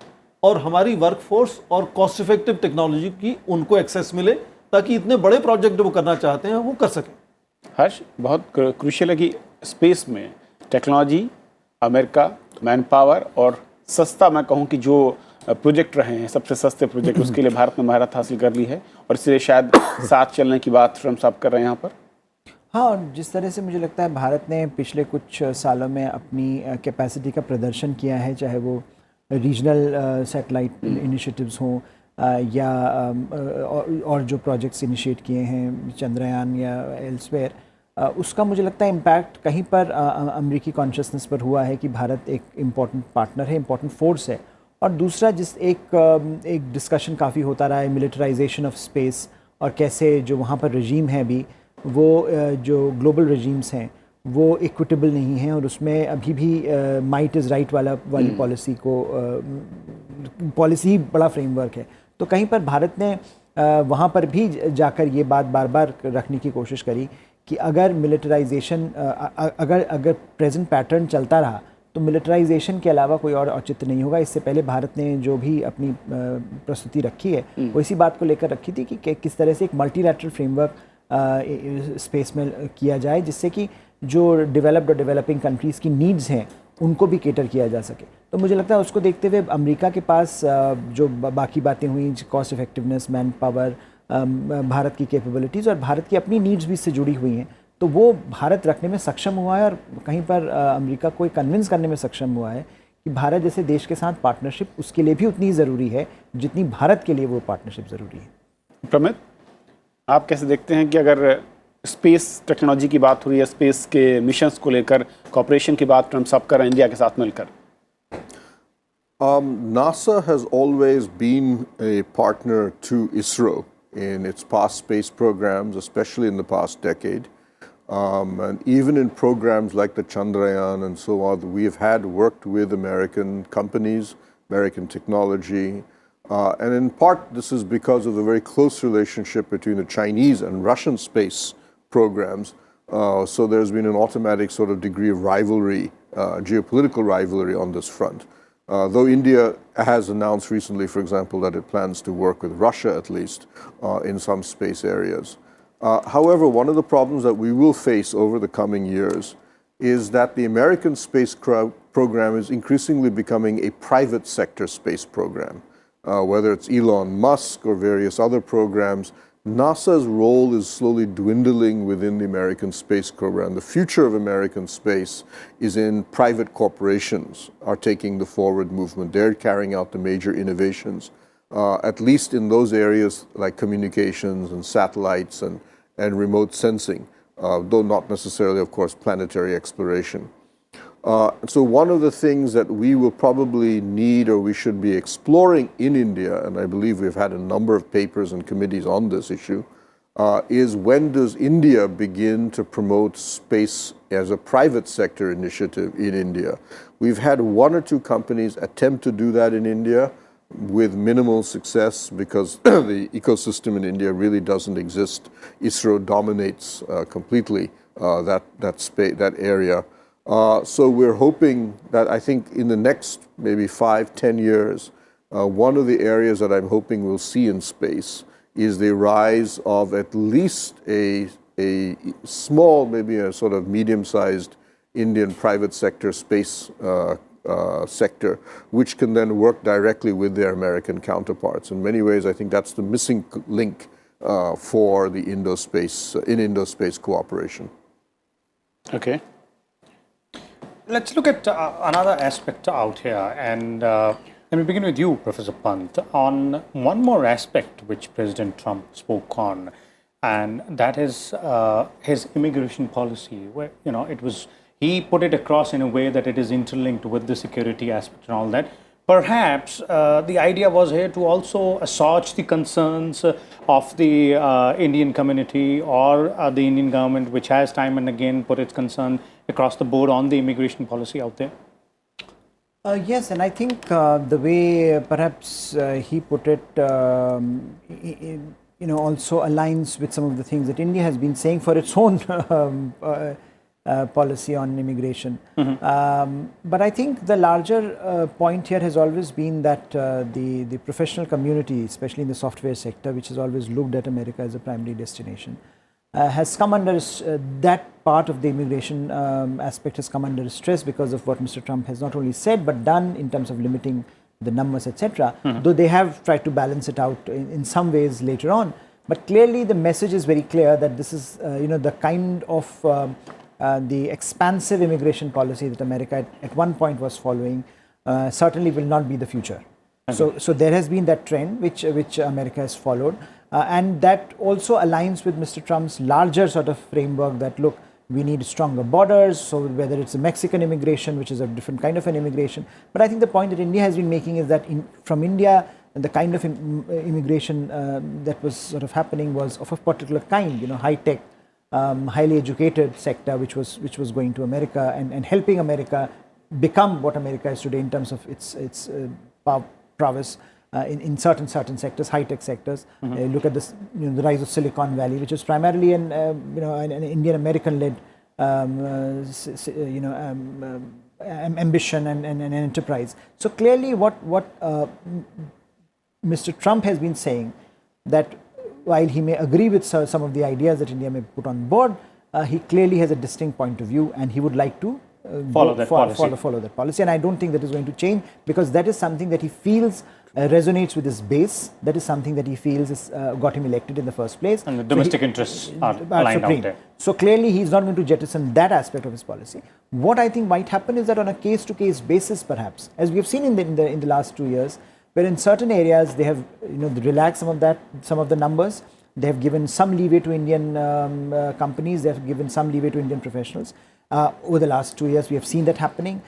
और हमारी वर्क फोर्स और कॉस्ट इफेक्टिव टेक्नोलॉजी की उनको एक्सेस मिले, ताकि इतने बड़े प्रोजेक्ट वो करना चाहते हैं वो कर सकें। हर्ष, बहुत क्रूशियल है कि स्पेस में टेक्नोलॉजी, अमेरिका, मैन पावर और सस्ता, मैं कहूँ कि जो प्रोजेक्ट रहे हैं सबसे सस्ते प्रोजेक्ट, उसके लिए भारत ने महारत हासिल कर ली है, और इसलिए शायद साथ चलने की बात ट्रम्प साहब कर रहे हैं यहाँ पर। हाँ, और जिस तरह से मुझे लगता है भारत ने पिछले कुछ सालों में अपनी कैपेसिटी का प्रदर्शन किया है, चाहे वो रीजनल सैटेलाइट इनिशिएटिव्स हों या और जो प्रोजेक्ट्स इनिशिएट किए हैं चंद्रयान या एल्सवेयर, उसका मुझे लगता है इम्पैक्ट कहीं पर अमेरिकी कॉन्शियसनेस पर हुआ है कि भारत एक इम्पॉर्टेंट पार्टनर है, इम्पॉर्टेंट फोर्स है। और दूसरा, जिस एक डिस्कशन काफ़ी होता रहा है मिलिटराइजेशन ऑफ स्पेस, और कैसे जो वहाँ पर रजीम है अभी, वो जो ग्लोबल रजीम्स हैं वो इक्विटेबल नहीं हैं, और उसमें अभी भी माइट इज़ राइट वाली पॉलिसी ही बड़ा फ्रेमवर्क है। तो कहीं पर भारत ने वहाँ पर भी जाकर ये बात बार बार रखने की कोशिश करी कि अगर मिलिटराइजेशन अगर प्रेजेंट पैटर्न चलता रहा तो मिलिटराइजेशन के अलावा कोई और औचित्य नहीं होगा। इससे पहले भारत ने जो भी अपनी प्रस्तुति रखी है वो इसी बात को लेकर रखी थी कि किस तरह से एक मल्टीलैटरल फ्रेमवर्क स्पेस में किया जाए, जिससे कि जो डेवलप्ड और डेवलपिंग कंट्रीज़ की नीड्स हैं उनको भी केटर किया जा सके। तो मुझे लगता है उसको देखते हुए अमेरिका के पास जो बाकी बातें हुई, cost effectiveness, man power, Bharat की कैपेबिलिटीज़ और भारत की अपनी नीड्स भी इससे जुड़ी हुई हैं, तो वो भारत रखने में सक्षम हुआ है, और कहीं पर अमेरिका को कन्विंस करने में सक्षम हुआ है कि भारत जैसे देश के साथ पार्टनरशिप उसके लिए भी उतनी ज़रूरी है जितनी भारत के लिए वो पार्टनरशिप ज़रूरी है। प्रमित, आप कैसे देखते हैं कि अगर स्पेस टेक्नोलॉजी की बात हो रही है, स्पेस के मिशंस को लेकर कॉपरेशन की बात ट्रम्प साहब कर रहे हैं इंडिया के साथ मिलकर? NASA has always been a partner to ISRO in its past space programs, especially in the past decade. And even in programs like the Chandrayaan and so on, we have had worked with American companies, American technology. And in part, this is because of the very close relationship between the Chinese and Russian space programs. So there's been an automatic sort of degree of rivalry, geopolitical rivalry on this front. Though India has announced recently, for example, that it plans to work with Russia at least in some space areas. However, one of the problems that we will face over the coming years is that the American space program is increasingly becoming a private sector space program. Whether it's Elon Musk or various other programs, NASA's role is slowly dwindling within the American space program. The future of American space is in private corporations are taking the forward movement. They're carrying out the major innovations, at least in those areas like communications and satellites and remote sensing, though not necessarily, of course, planetary exploration. So one of the things that we will probably need or we should be exploring in India, and I believe we've had a number of papers and committees on this issue, is when does India begin to promote space as a private sector initiative in India? We've had one or two companies attempt to do that in India with minimal success because the ecosystem in India really doesn't exist. ISRO dominates completely that area. So we're hoping that I think in the next maybe 5-10 years, one of the areas that I'm hoping we'll see in space is the rise of at least a small, maybe a sort of medium-sized Indian private sector space sector, which can then work directly with their American counterparts. In many ways, I think that's the missing link for the Indo-space cooperation. Okay. Let's look at another aspect out here, and let me begin with you, Professor Pant, on one more aspect which President Trump spoke on, and that is his immigration policy, where he put it across in a way that it is interlinked with the security aspect and all that. Perhaps the idea was here to also assuage the concerns of the Indian community or the Indian government, which has time and again put its concern across the board on the immigration policy out there. Yes, and I think the way perhaps he put it, also aligns with some of the things that India has been saying for its own policy on immigration. But I think the larger point here has always been that the professional community, especially in the software sector, which has always looked at America as a primary destination, has come under that part of the immigration aspect has come under stress because of what Mr. Trump has not only said but done in terms of limiting the numbers, etc. Though they have tried to balance it out in some ways later on. But clearly the message is very clear that this is the kind of the expansive immigration policy that America at one point was following certainly will not be the future. Okay. So there has been that trend which America has followed, and that also aligns with Mr. Trump's larger sort of framework that look, we need stronger borders. So whether it's a Mexican immigration, which is a different kind of an immigration, but I think the point that India has been making is that from India, the kind of immigration that was sort of happening was of a particular kind, high tech. Highly educated sector which was going to America and helping America become what America is today in terms of its prowess in certain sectors, high tech sectors. Look at this, the rise of Silicon Valley, which is primarily an Indian American led ambition and an enterprise. So clearly, what Mr. Trump has been saying that, while he may agree with some of the ideas that India may put on board, he clearly has a distinct point of view and he would like to follow that policy. And I don't think that is going to change because that is something that he feels resonates with his base. That is something that he feels got him elected in the first place. And the domestic interests are aligned out there. So clearly he's not going to jettison that aspect of his policy. What I think might happen is that on a case-to-case basis, perhaps, as we have seen in the last 2 years, where in certain areas they have relaxed some of the numbers. They have given some leeway to Indian companies. They have given some leeway to Indian professionals. Over the last 2 years, we have seen that happening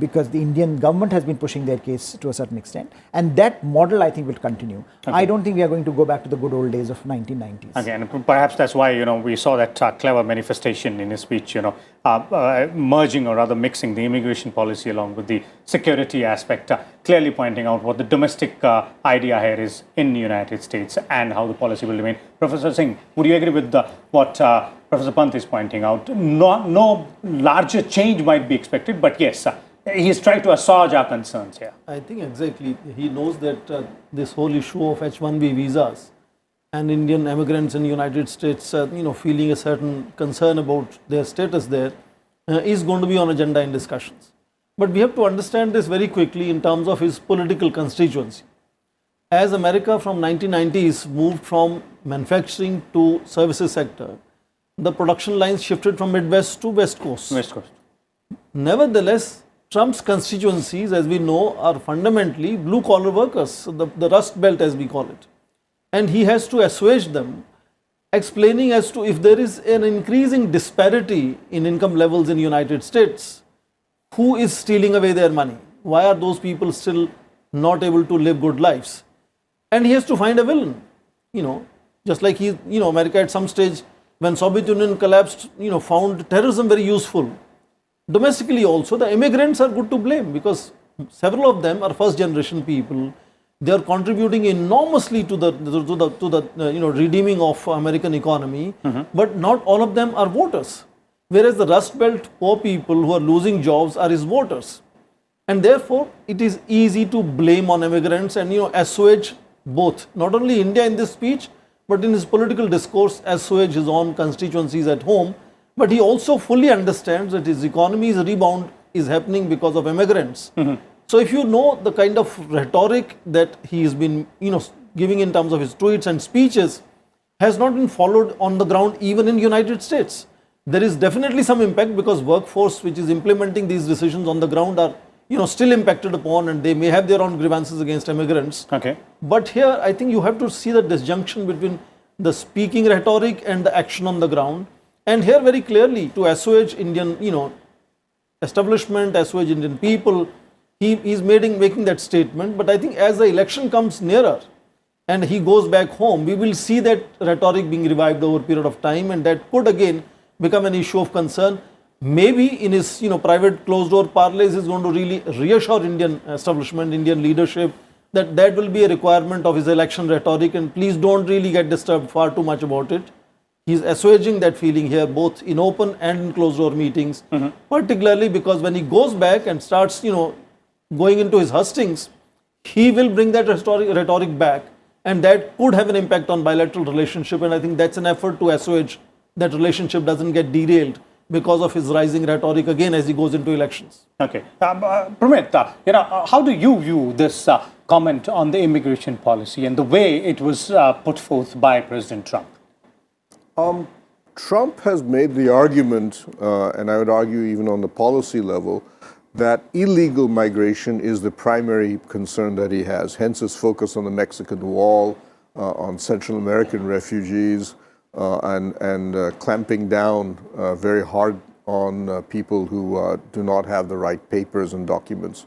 because the Indian government has been pushing their case to a certain extent, and that model I think will continue. Okay. I don't think we are going to go back to the good old days of 1990s. Again, perhaps that's why we saw that clever manifestation in his speech. Merging or rather mixing the immigration policy along with the security aspect, clearly pointing out what the domestic idea here is in the United States and how the policy will remain. Professor Singh, would you agree with what Professor Pant is pointing out? No larger change might be expected, but yes, he is trying to assuage our concerns here. I think exactly. He knows that this whole issue of H-1B visas and Indian immigrants in the United States, feeling a certain concern about their status there is going to be on agenda in discussions. But we have to understand this very quickly in terms of his political constituency. As America from 1990s moved from manufacturing to services sector, the production lines shifted from Midwest to West Coast. Nevertheless, Trump's constituencies, as we know, are fundamentally blue-collar workers, the Rust Belt as we call it. And he has to assuage them, explaining as to if there is an increasing disparity in income levels in the United States, who is stealing away their money? Why are those people still not able to live good lives? And he has to find a villain, just like America at some stage, when Soviet Union collapsed, found terrorism very useful. Domestically also, the immigrants are good to blame because several of them are first generation people. They are contributing enormously to the redeeming of American economy, but not all of them are voters. Whereas the Rust Belt poor people who are losing jobs are his voters. And therefore, it is easy to blame on immigrants and assuage both, not only India in this speech, but in his political discourse, assuage his own constituencies at home. But he also fully understands that his economy's rebound is happening because of immigrants. So if you know the kind of rhetoric that he has been giving in terms of his tweets and speeches has not been followed on the ground even in United States. There is definitely some impact because workforce which is implementing these decisions on the ground are still impacted upon, and they may have their own grievances against immigrants. Okay. But here I think you have to see the disjunction between the speaking rhetoric and the action on the ground. And here very clearly to assuage Indian establishment, assuage Indian people, he is making that statement. But I think as the election comes nearer and he goes back home, we will see that rhetoric being revived over a period of time, and that could again become an issue of concern. Maybe in his private closed door parlays, he's going to really reassure Indian establishment, Indian leadership that will be a requirement of his election rhetoric, and please don't really get disturbed far too much about it. He's assuaging that feeling here, both in open and in closed door meetings, particularly because when he goes back and starts, going into his hustings, he will bring that rhetoric back, and that could have an impact on bilateral relationship. And I think that's an effort to assuage that relationship doesn't get derailed because of his rising rhetoric again as he goes into elections. Okay. Pramit, how do you view this comment on the immigration policy and the way it was put forth by President Trump? Trump has made the argument, and I would argue even on the policy level, that illegal migration is the primary concern that he has. Hence his focus on the Mexican wall, on Central American refugees, and clamping down very hard on people who do not have the right papers and documents.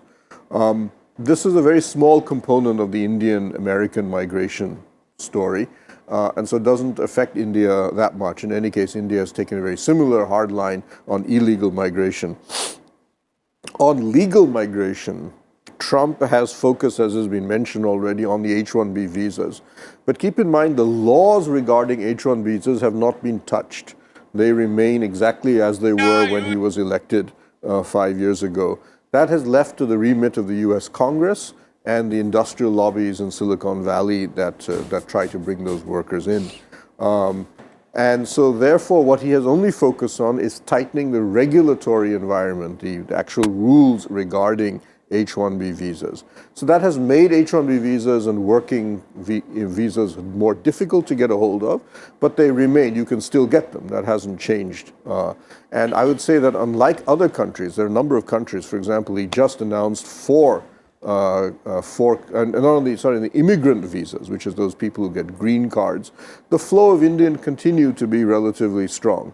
This is a very small component of the Indian-American migration story, and so it doesn't affect India that much. In any case, India has taken a very similar hard line on illegal migration. On legal migration, Trump has focused, as has been mentioned already, on the H-1B visas. But keep in mind, the laws regarding H-1B visas have not been touched. They remain exactly as they were when he was elected 5 years ago. That has left to the remit of the U.S. Congress and the industrial lobbies in Silicon Valley that try to bring those workers in. And so therefore, what he has only focused on is tightening the regulatory environment, the actual rules regarding H-1B visas. So that has made H-1B visas and working visas more difficult to get a hold of, but they remain. You can still get them. That hasn't changed. And I would say that unlike other countries, there are a number of countries, for example, he just announced the immigrant visas, which is those people who get green cards. The flow of Indian continue to be relatively strong.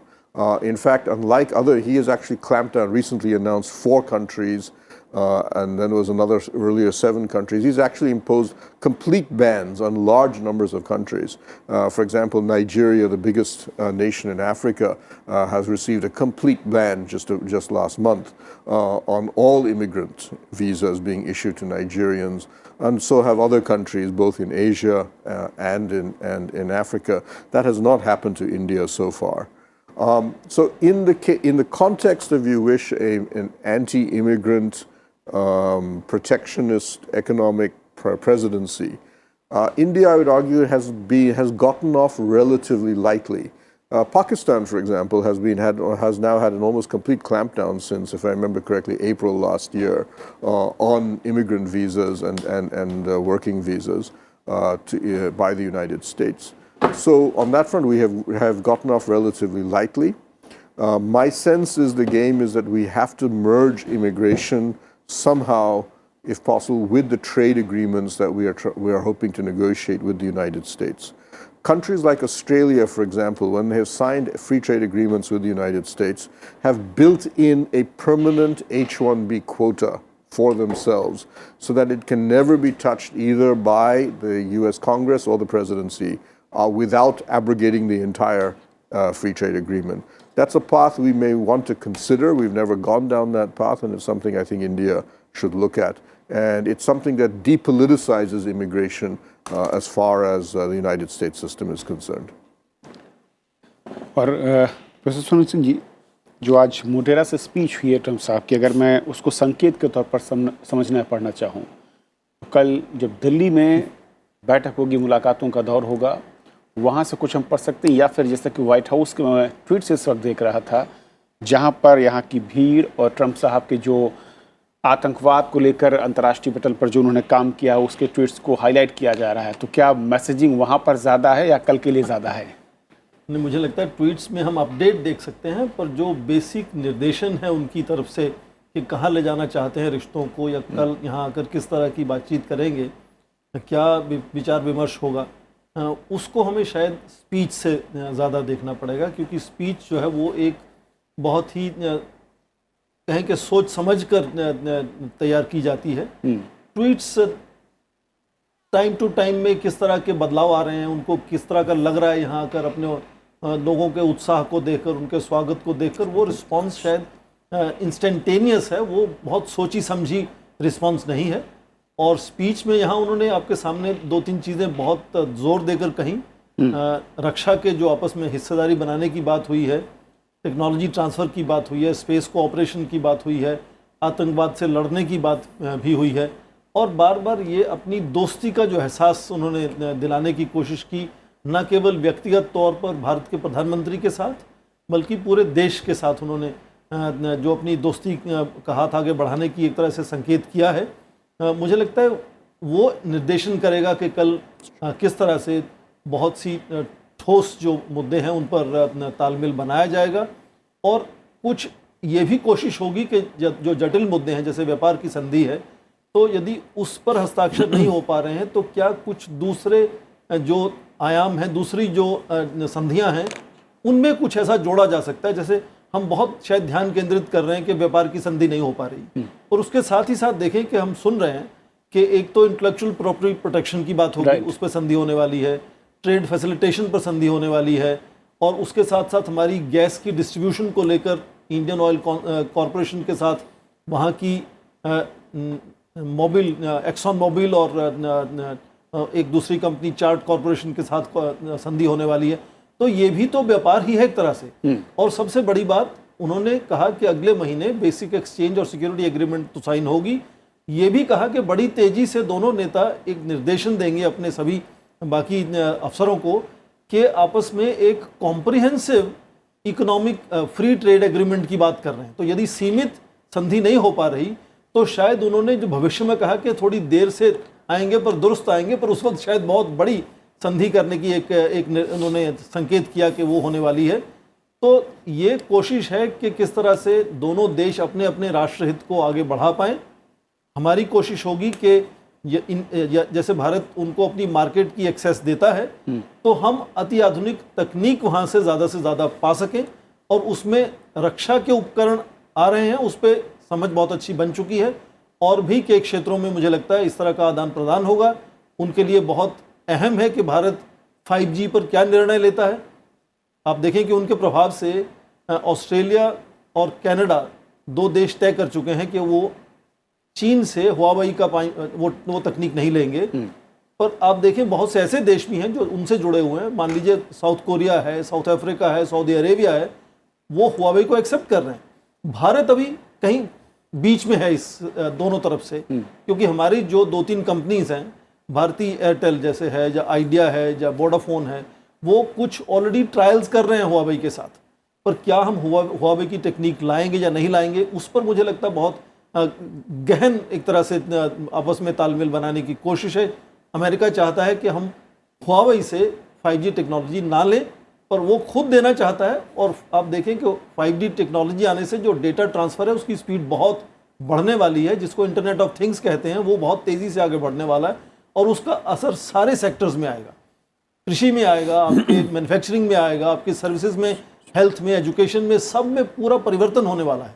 In fact, unlike he has actually clamped down, recently announced 4 countries, and then there was another earlier 7 countries. He's actually imposed complete bans on large numbers of countries. For example, Nigeria, the biggest nation in Africa, has received a complete ban just last month on all immigrant visas being issued to Nigerians. And so have other countries, both in Asia and in Africa. That has not happened to India so far. So in the context of, you wish, an anti-immigrant, protectionist economic presidency, India, I would argue, has gotten off relatively lightly. Pakistan, for example, has now had an almost complete clampdown since, if I remember correctly, April last year, on immigrant visas and working visas by the United States. So on that front, we have gotten off relatively lightly. My sense is the game is that we have to merge immigration somehow, if possible, with the trade agreements that we are hoping to negotiate with the United States. countries like Australia, for example, when they have signed free trade agreements with the United States, have built in a permanent H-1B quota for themselves so that it can never be touched either by the US Congress or the presidency without abrogating the entire free trade agreement. That's a path we may want to consider. We've never gone down that path, and it's something I think India should look at. And it's something that depoliticizes immigration as far as the United States system is concerned. और professor Sonu Singh ji, जो आज मोटेरा से speech हुई है Trump साहब की, अगर मैं उसको संकेत के तौर पर समझना पढ़ना चाहूँ, कल जब दिल्ली में बैठक होगी, मुलाकातों का दौर होगा, वहाँ से कुछ हम पढ़ सकते हैं, या फिर जैसा कि व्हाइट हाउस के मैं ट्वीट से इस वक्त देख रहा था, जहाँ पर यहाँ की भीड़ और ट्रंप साहब के जो आतंकवाद को लेकर अंतर्राष्ट्रीय पटल पर जो उन्होंने काम किया उसके ट्वीट्स को हाईलाइट किया जा रहा है, तो क्या मैसेजिंग वहाँ पर ज़्यादा है या कल के लिए ज़्यादा है? नहीं, मुझे लगता है ट्वीट्स में हम अपडेट देख सकते हैं, पर जो बेसिक निर्देशन है उनकी तरफ से कि कहाँ ले जाना चाहते हैं रिश्तों को, या कल यहाँ आकर किस तरह की बातचीत करेंगे, क्या विचार विमर्श होगा, उसको हमें शायद स्पीच से ज़्यादा देखना पड़ेगा, क्योंकि स्पीच जो है वो एक बहुत ही कहें कि सोच समझ कर तैयार की जाती है। ट्वीट्स टाइम टू टाइम में किस तरह के बदलाव आ रहे हैं, उनको किस तरह का लग रहा है यहाँ आकर, अपने लोगों के उत्साह को देखकर, उनके स्वागत को देखकर, वो रिस्पांस शायद इंस्टेंटेनियस है, वो बहुत सोची समझी रिस्पांस नहीं है। और स्पीच में यहाँ उन्होंने आपके सामने दो तीन चीज़ें बहुत ज़ोर देकर कहीं, रक्षा के जो आपस में हिस्सेदारी बनाने की बात हुई है, टेक्नोलॉजी ट्रांसफ़र की बात हुई है, स्पेस कोऑपरेशन की बात हुई है, आतंकवाद से लड़ने की बात भी हुई है, और बार बार ये अपनी दोस्ती का जो एहसास उन्होंने दिलाने की कोशिश की, न केवल व्यक्तिगत तौर पर भारत के प्रधानमंत्री के साथ, बल्कि पूरे देश के साथ उन्होंने जो अपनी दोस्ती का हाथ आगे बढ़ाने की एक तरह से संकेत किया है। मुझे लगता है वो निर्देशन करेगा कि कल किस तरह से बहुत सी ठोस जो मुद्दे हैं उन पर तालमेल बनाया जाएगा, और कुछ ये भी कोशिश होगी कि जो जटिल मुद्दे हैं जैसे व्यापार की संधि है, तो यदि उस पर हस्ताक्षर नहीं हो पा रहे हैं तो क्या कुछ दूसरे जो आयाम हैं, दूसरी जो संधियां हैं, उनमें कुछ ऐसा जोड़ा जा सकता है। जैसे हम बहुत शायद ध्यान केंद्रित कर रहे हैं कि व्यापार की संधि नहीं हो पा रही, और उसके साथ ही साथ देखें कि हम सुन रहे हैं कि एक तो इंटेलेक्चुअल प्रॉपर्टी प्रोटेक्शन की बात होगी, उस पर संधि होने वाली है, ट्रेड फैसिलिटेशन पर संधि होने वाली है, और उसके साथ साथ हमारी गैस की डिस्ट्रीब्यूशन को लेकर इंडियन ऑयल कॉरपोरेशन के साथ वहाँ की मोबिल, एक्सॉन मोबिल और एक दूसरी कंपनी चार्ट कॉरपोरेशन के साथ संधि होने वाली है। तो ये भी तो व्यापार ही है एक तरह से। और सबसे बड़ी बात, उन्होंने कहा कि अगले महीने बेसिक एक्सचेंज और सिक्योरिटी एग्रीमेंट तो साइन होगी। ये भी कहा कि बड़ी तेजी से दोनों नेता एक निर्देशन देंगे अपने सभी बाकी अफसरों को कि आपस में एक comprehensive economic free trade agreement की बात कर रहे हैं। तो यदि सीमित संधि नहीं हो पा रही तो शायद उन्होंने जो भविष्य में कहा कि थोड़ी देर से आएंगे पर दुरुस्त आएंगे, पर उस वक्त शायद बहुत बड़ी संधि करने की एक उन्होंने संकेत किया कि वो होने वाली है। तो ये कोशिश है कि किस तरह से दोनों देश अपने अपने राष्ट्रहित को आगे बढ़ा पाएं। हमारी कोशिश होगी कि जैसे भारत उनको अपनी मार्केट की एक्सेस देता है, तो हम अति आधुनिक तकनीक वहाँ से ज़्यादा पा सकें, और उसमें रक्षा के उपकरण आ रहे हैं, उस पर समझ बहुत अच्छी बन चुकी है, और भी कई क्षेत्रों में मुझे लगता है इस तरह का आदान प्रदान होगा। उनके लिए बहुत अहम है कि भारत 5G पर क्या निर्णय लेता है। आप देखें कि उनके प्रभाव से ऑस्ट्रेलिया और कनाडा दो देश तय कर चुके हैं कि वो चीन से हुआवेई का वो तकनीक नहीं लेंगे। पर आप देखें बहुत से ऐसे देश भी हैं जो उनसे जुड़े हुए हैं। मान लीजिए साउथ कोरिया है, साउथ अफ्रीका है, सऊदी अरेबिया है, वो हुआवेई को एक्सेप्ट कर रहे हैं। भारत अभी कहीं बीच में है इस दोनों तरफ से, क्योंकि हमारी जो दो तीन कंपनीज हैं, भारतीय एयरटेल जैसे है, या आइडिया है, या वोडाफोन है, वो कुछ ऑलरेडी ट्रायल्स कर रहे हैं हुआवेई के साथ। पर क्या हम हुआवेई की टेक्निक लाएंगे या नहीं लाएंगे, उस पर मुझे लगता है बहुत गहन एक तरह से आपस में तालमेल बनाने की कोशिश है। अमेरिका चाहता है कि हम हुआवेई से 5G टेक्नोलॉजी ना लें, पर वो खुद देना चाहता है। और आप देखें कि 5G टेक्नोलॉजी आने से जो डेटा ट्रांसफ़र है उसकी स्पीड बहुत बढ़ने वाली है, जिसको इंटरनेट ऑफ थिंग्स कहते हैं, वो बहुत तेज़ी से आगे बढ़ने वाला है, और उसका असर सारे सेक्टर्स में आएगा। कृषि में आएगा, आपके मैन्युफैक्चरिंग में आएगा, आपके सर्विसेज में, हेल्थ में, एजुकेशन में, सब में पूरा परिवर्तन होने वाला है।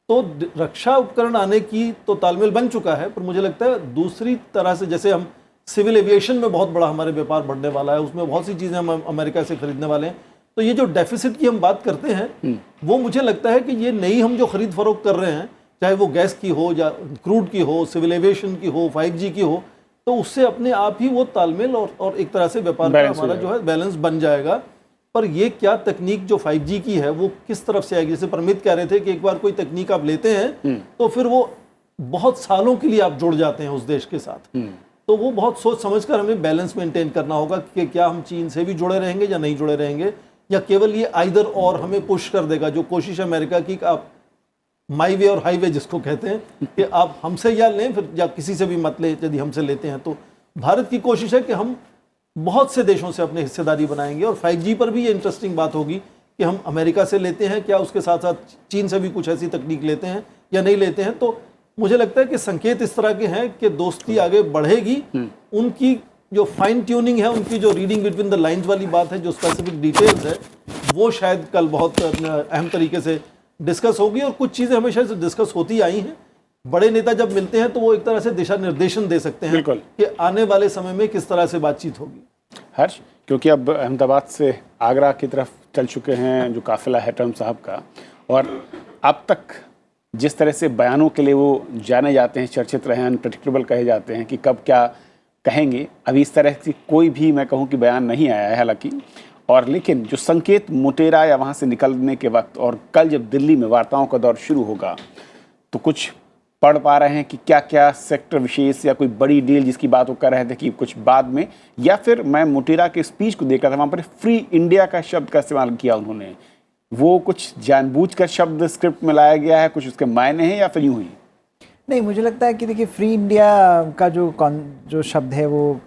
तो रक्षा उपकरण आने की तो तालमेल बन चुका है, पर मुझे लगता है दूसरी तरह से, जैसे हम सिविल एविएशन में बहुत बड़ा हमारे व्यापार बढ़ने वाला है, उसमें बहुत सी चीज़ें हम अमेरिका से खरीदने वाले हैं। तो ये जो डेफिसिट की हम बात करते हैं, वो मुझे लगता है कि ये नई हम जो खरीद फरोख्त कर रहे हैं, चाहे वो गैस की हो या क्रूड की हो, सिविल एविएशन की हो, 5G की हो, तो उससे अपने आप ही वो तालमेल और एक तरह से व्यापार का हमारा जो है बैलेंस बन जाएगा। पर ये क्या तकनीक जो 5G की है वो किस तरफ से आएगी? जैसे परमित कह रहे थे कि एक बार कोई तकनीक आप लेते हैं तो फिर वो बहुत सालों के लिए आप जुड़ जाते हैं उस देश के साथ। तो वो बहुत सोच समझकर हमें बैलेंस मेंटेन करना होगा कि क्या हम चीन से भी जुड़े रहेंगे या नहीं जुड़े रहेंगे, या केवल ये आइदर और हमें पुश कर देगा, जो कोशिश है अमेरिका की, आप माई वे और हाईवे जिसको कहते हैं कि आप हमसे या लें फिर या किसी से भी मत लें। यदि हमसे लेते हैं तो भारत की कोशिश है कि हम बहुत से देशों से अपने हिस्सेदारी बनाएंगे। और 5G पर भी ये इंटरेस्टिंग बात होगी कि हम अमेरिका से लेते हैं क्या, उसके साथ साथ चीन से भी कुछ ऐसी तकनीक लेते हैं या नहीं लेते हैं। तो मुझे लगता है कि संकेत इस तरह के हैं कि दोस्ती आगे बढ़ेगी। उनकी जो फाइन ट्यूनिंग है, उनकी जो रीडिंग बिटवीन द लाइंस वाली बात है, जो स्पेसिफिक डिटेल्स है, वो शायद कल बहुत अहम तरीके से डिस्कस होगी। और कुछ चीज़ें हमेशा से डिस्कस होती आई हैं। बड़े नेता जब मिलते हैं तो वो एक तरह से दिशा निर्देशन दे सकते हैं कि आने वाले समय में किस तरह से बातचीत होगी। हर्ष, क्योंकि अब अहमदाबाद से आगरा की तरफ चल चुके हैं जो काफिला है ट्रम्प साहब का, और अब तक जिस तरह से बयानों के लिए वो जाने जाते हैं, चर्चित रहे हैं, अनप्रेडिक्टेबल कहे जाते हैं कि कब क्या कहेंगे, अभी इस तरह की कोई भी मैं कहूँ कि बयान नहीं आया है हालांकि। और लेकिन जो संकेत मोटेरा या वहाँ से निकलने के वक्त और कल जब दिल्ली में वार्ताओं का दौर शुरू होगा, तो कुछ पढ़ पा रहे हैं कि क्या क्या सेक्टर विशेष या कोई बड़ी डील जिसकी बात वो कर रहे थे कि कुछ बाद में, या फिर मैं मोटेरा के स्पीच को देखा था, वहाँ पर फ्री इंडिया का शब्द का इस्तेमाल किया उन्होंने। वो कुछ जानबूझकर शब्द स्क्रिप्ट में लाया गया है, कुछ उसके मायने हैं या फिर यूं ही? नहीं, मुझे लगता है कि देखिए फ्री इंडिया का जो शब्द है वो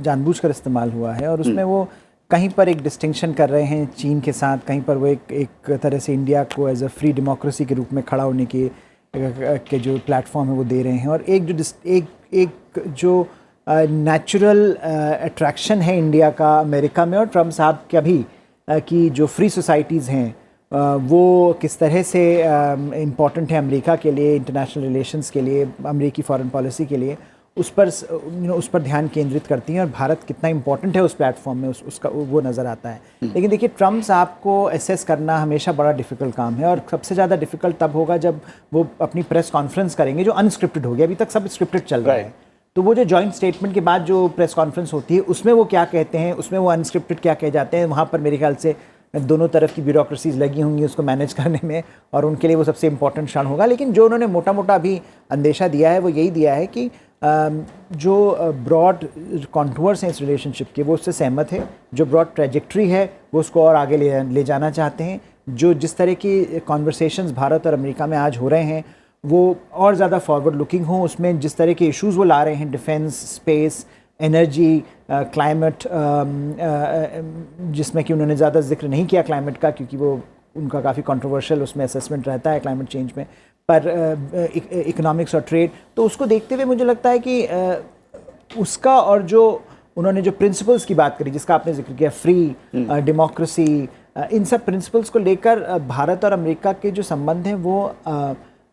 जानबूझकर इस्तेमाल हुआ है, और उसमें वो कहीं पर एक डिस्टिंक्शन कर रहे हैं चीन के साथ, कहीं पर वो एक तरह से इंडिया को एज अ फ्री डेमोक्रेसी के रूप में खड़ा होने के जो प्लेटफॉर्म है वो दे रहे हैं। और एक जो नेचुरल अट्रैक्शन है इंडिया का अमेरिका में और ट्रम्प साहब का भी कि जो फ्री सोसाइटीज़ हैं वो किस तरह से इम्पॉर्टेंट है अमेरिका के लिए, इंटरनेशनल रिलेशंस के लिए, अमेरिकी फॉरेन पॉलिसी के लिए, उस पर ध्यान केंद्रित करती हैं और भारत कितना इम्पोर्टेंट है उस प्लेटफॉर्म में, उसका वो नज़र आता है। लेकिन देखिए ट्रम्प साहब को असेस करना हमेशा बड़ा डिफ़िकल्ट काम है, और सबसे ज़्यादा डिफ़िकल्ट तब होगा जब वो अपनी प्रेस कॉन्फ्रेंस करेंगे जो अनस्क्रिप्टेड होगी। अभी तक सब स्क्रिप्टेड चल रहा है, तो वो जो जॉइंट स्टेटमेंट के बाद जो प्रेस कॉन्फ्रेंस होती है उसमें वो क्या कहते हैं, उसमें वो अनस्क्रिप्टेड क्या कह जाते हैं, वहाँ पर मेरे ख्याल से दोनों तरफ की ब्यूरोक्रेसीज लगी होंगी उसको मैनेज करने में, और उनके लिए वो सबसे इम्पोर्टेंट क्षण होगा। लेकिन जो उन्होंने मोटा मोटा अभी अंदेशा दिया है वो यही दिया है कि जो ब्रॉड कॉन्टूर्स हैं इस रिलेशनशिप के वो उससे सहमत है, जो ब्रॉड ट्रैजेक्टरी है वो उसको और आगे ले जाना चाहते हैं, जो जिस तरह की कॉन्वर्सेशंस भारत और अमेरिका में आज हो रहे हैं वो और ज़्यादा फॉरवर्ड लुकिंग हों, उसमें जिस तरह के इश्यूज़ वो ला रहे हैं, डिफेंस, स्पेस, एनर्जी, क्लाइमेट, जिसमें कि उन्होंने ज़्यादा जिक्र नहीं किया क्लाइमेट का क्योंकि वो उनका काफ़ी कंट्रोवर्शियल उसमें असेसमेंट रहता है क्लाइमेट चेंज में, पर इकोनॉमिक्स और ट्रेड, तो उसको देखते हुए मुझे लगता है कि उसका और जो उन्होंने जो प्रिंसिपल्स की बात करी जिसका आपने जिक्र किया, फ्री डेमोक्रेसी, इन सब प्रिंसिपल्स को लेकर भारत और अमेरिका के जो संबंध हैं वो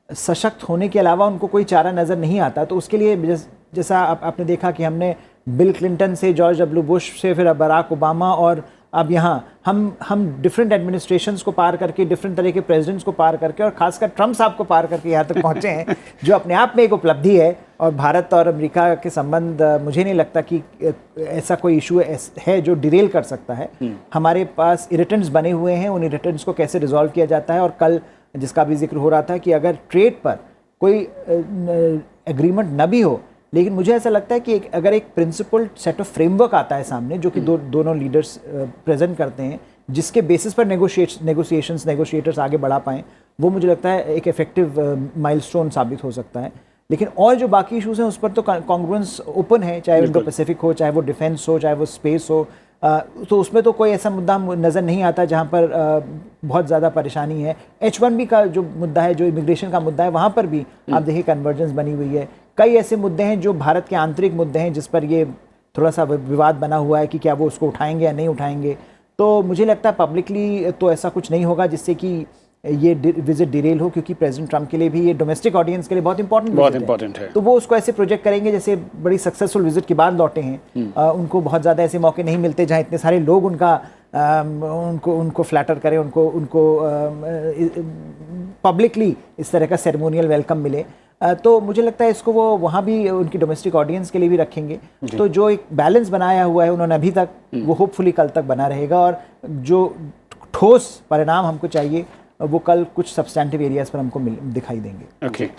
सशक्त होने के अलावा उनको कोई चारा नज़र नहीं आता। तो उसके लिए जैसा आपने देखा कि हमने बिल क्लिंटन से, जॉर्ज डब्ल्यू बुश से, फिर बराक ओबामा, और अब यहाँ हम डिफरेंट एडमिनिस्ट्रेशंस को पार करके, डिफरेंट तरह के प्रेसिडेंट्स को पार करके और ख़ासकर ट्रम्प साहब को पार करके यहाँ तक पहुँचे हैं जो अपने आप में एक उपलब्धि है। और भारत और अमेरिका के संबंध मुझे नहीं लगता कि ऐसा कोई इशू है जो डिरेल कर सकता है। हमारे पास इरिटेंट्स बने हुए हैं, उन इरिटेंट्स को कैसे रिजॉल्व किया जाता है। और कल जिसका भी जिक्र हो रहा था कि अगर ट्रेड पर कोई एग्रीमेंट न भी हो, लेकिन मुझे ऐसा लगता है कि अगर एक प्रिंसिपल सेट ऑफ फ्रेमवर्क आता है सामने जो कि दोनों लीडर्स प्रेजेंट करते हैं, जिसके बेसिस पर नेगोशिएटर्स आगे बढ़ा पाएँ, वो मुझे लगता है एक इफेक्टिव माइलस्टोन साबित हो सकता है। लेकिन और जो बाकी इशूज़ हैं उस पर तो कॉन्ग्रुएंस ओपन है, चाहे इंडो पैसिफिक हो, चाहे वो डिफेंस हो, चाहे वो स्पेस हो, तो उसमें तो कोई ऐसा मुद्दा नज़र नहीं आता जहाँ पर बहुत ज़्यादा परेशानी है। H1B का जो मुद्दा है, जो इमिग्रेशन का मुद्दा है, वहाँ पर भी आप देखिए कन्वर्जेंस बनी हुई है। कई ऐसे मुद्दे हैं जो भारत के आंतरिक मुद्दे हैं जिस पर ये थोड़ा सा विवाद बना हुआ है कि क्या वो उसको उठाएंगे या नहीं उठाएंगे। तो मुझे लगता है पब्लिकली तो ऐसा कुछ नहीं होगा जिससे कि ये विजिट डिरेल हो, क्योंकि प्रेसिडेंट ट्रंप के लिए भी ये डोमेस्टिक ऑडियंस के लिए बहुत इंपॉर्टेंट है। तो वो उसको ऐसे प्रोजेक्ट करेंगे जैसे बड़ी सक्सेसफुल विजिट के बाद लौटे हैं। उनको बहुत ज़्यादा ऐसे मौके नहीं मिलते जहाँ इतने सारे लोग उनको फ्लैटर करें, उनको पब्लिकली इस तरह का सेरेमोनियल वेलकम मिले। तो मुझे लगता है इसको वो वहाँ भी उनकी डोमेस्टिक ऑडियंस के लिए भी रखेंगे। तो जो एक बैलेंस बनाया हुआ है उन्होंने अभी तक, वो होपफुली कल तक बना रहेगा, और जो ठोस परिणाम हमको चाहिए वो कल कुछ सब्सटैंटिव एरियाज पर हमको दिखाई देंगे। Okay.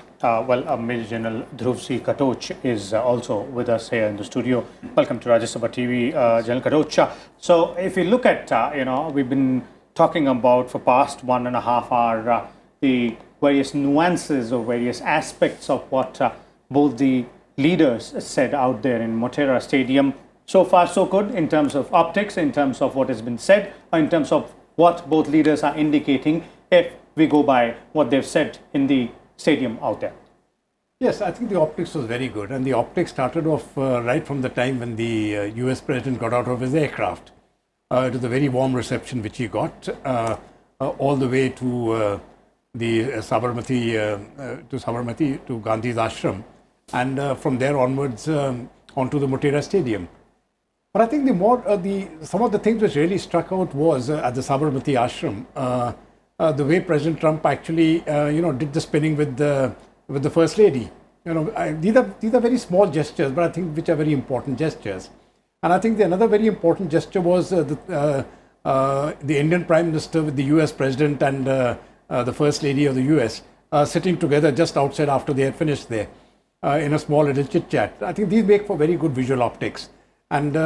Well, Major General Dhruv C. Katoch is also with us here in the studio. Welcome to Rajya Sabha TV, General Katoch. So, if you look at, we've been talking about for past 1.5 hours the various nuances or various aspects of what both the leaders said out there in Motera Stadium. So far, so good in terms of optics, in terms of what has been said, or in terms of what both leaders are indicating, if we go by what they've said in the stadium out there. Yes, I think the optics was very good, and the optics started off right from the time when the US president got out of his aircraft. It was a very warm reception which he got, all the way to the Sabarmati, to Gandhi's ashram, and from there onwards onto the Motera Stadium. But I think some of the things which really struck out was at the Sabarmati ashram, the way President Trump actually, did the spinning with the First Lady. These are very small gestures, but I think which are very important gestures. And I think another very important gesture was the Indian Prime Minister with the US President and the First Lady of the US sitting together just outside after they had finished there in a small little chit chat. I think these make for very good visual optics, and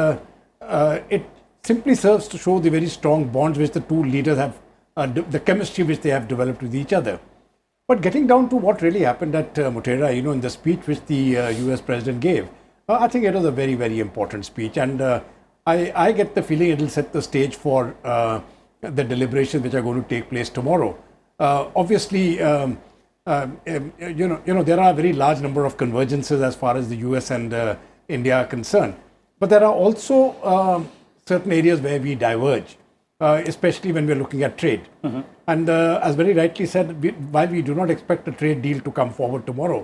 it simply serves to show the very strong bonds which the two leaders have. The chemistry which they have developed with each other. But getting down to what really happened at Motera, in the speech which the US president gave, I think it was a very, very important speech, and I get the feeling it will set the stage for the deliberations which are going to take place tomorrow. Obviously, there are a very large number of convergences as far as the US and India are concerned, but there are also certain areas where we diverge. Especially when we're looking at trade. And as very rightly said, while we do not expect a trade deal to come forward tomorrow,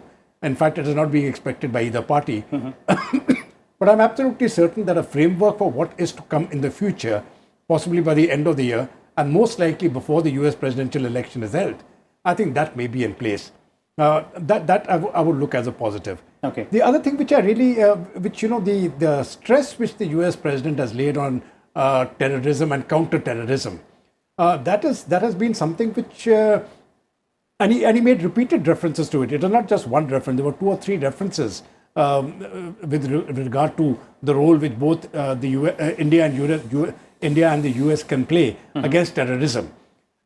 in fact, it is not being expected by either party, but I'm absolutely certain that a framework for what is to come in the future, possibly by the end of the year, and most likely before the US presidential election is held, I think that may be in place. That I would look as a positive. Okay. The other thing which I really, the stress which the US president has laid on terrorism and counter-terrorism. That has been something which, and he made repeated references to it. It was not just one reference. There were 2 or 3 references with regard to the role which both India and the US can play against terrorism.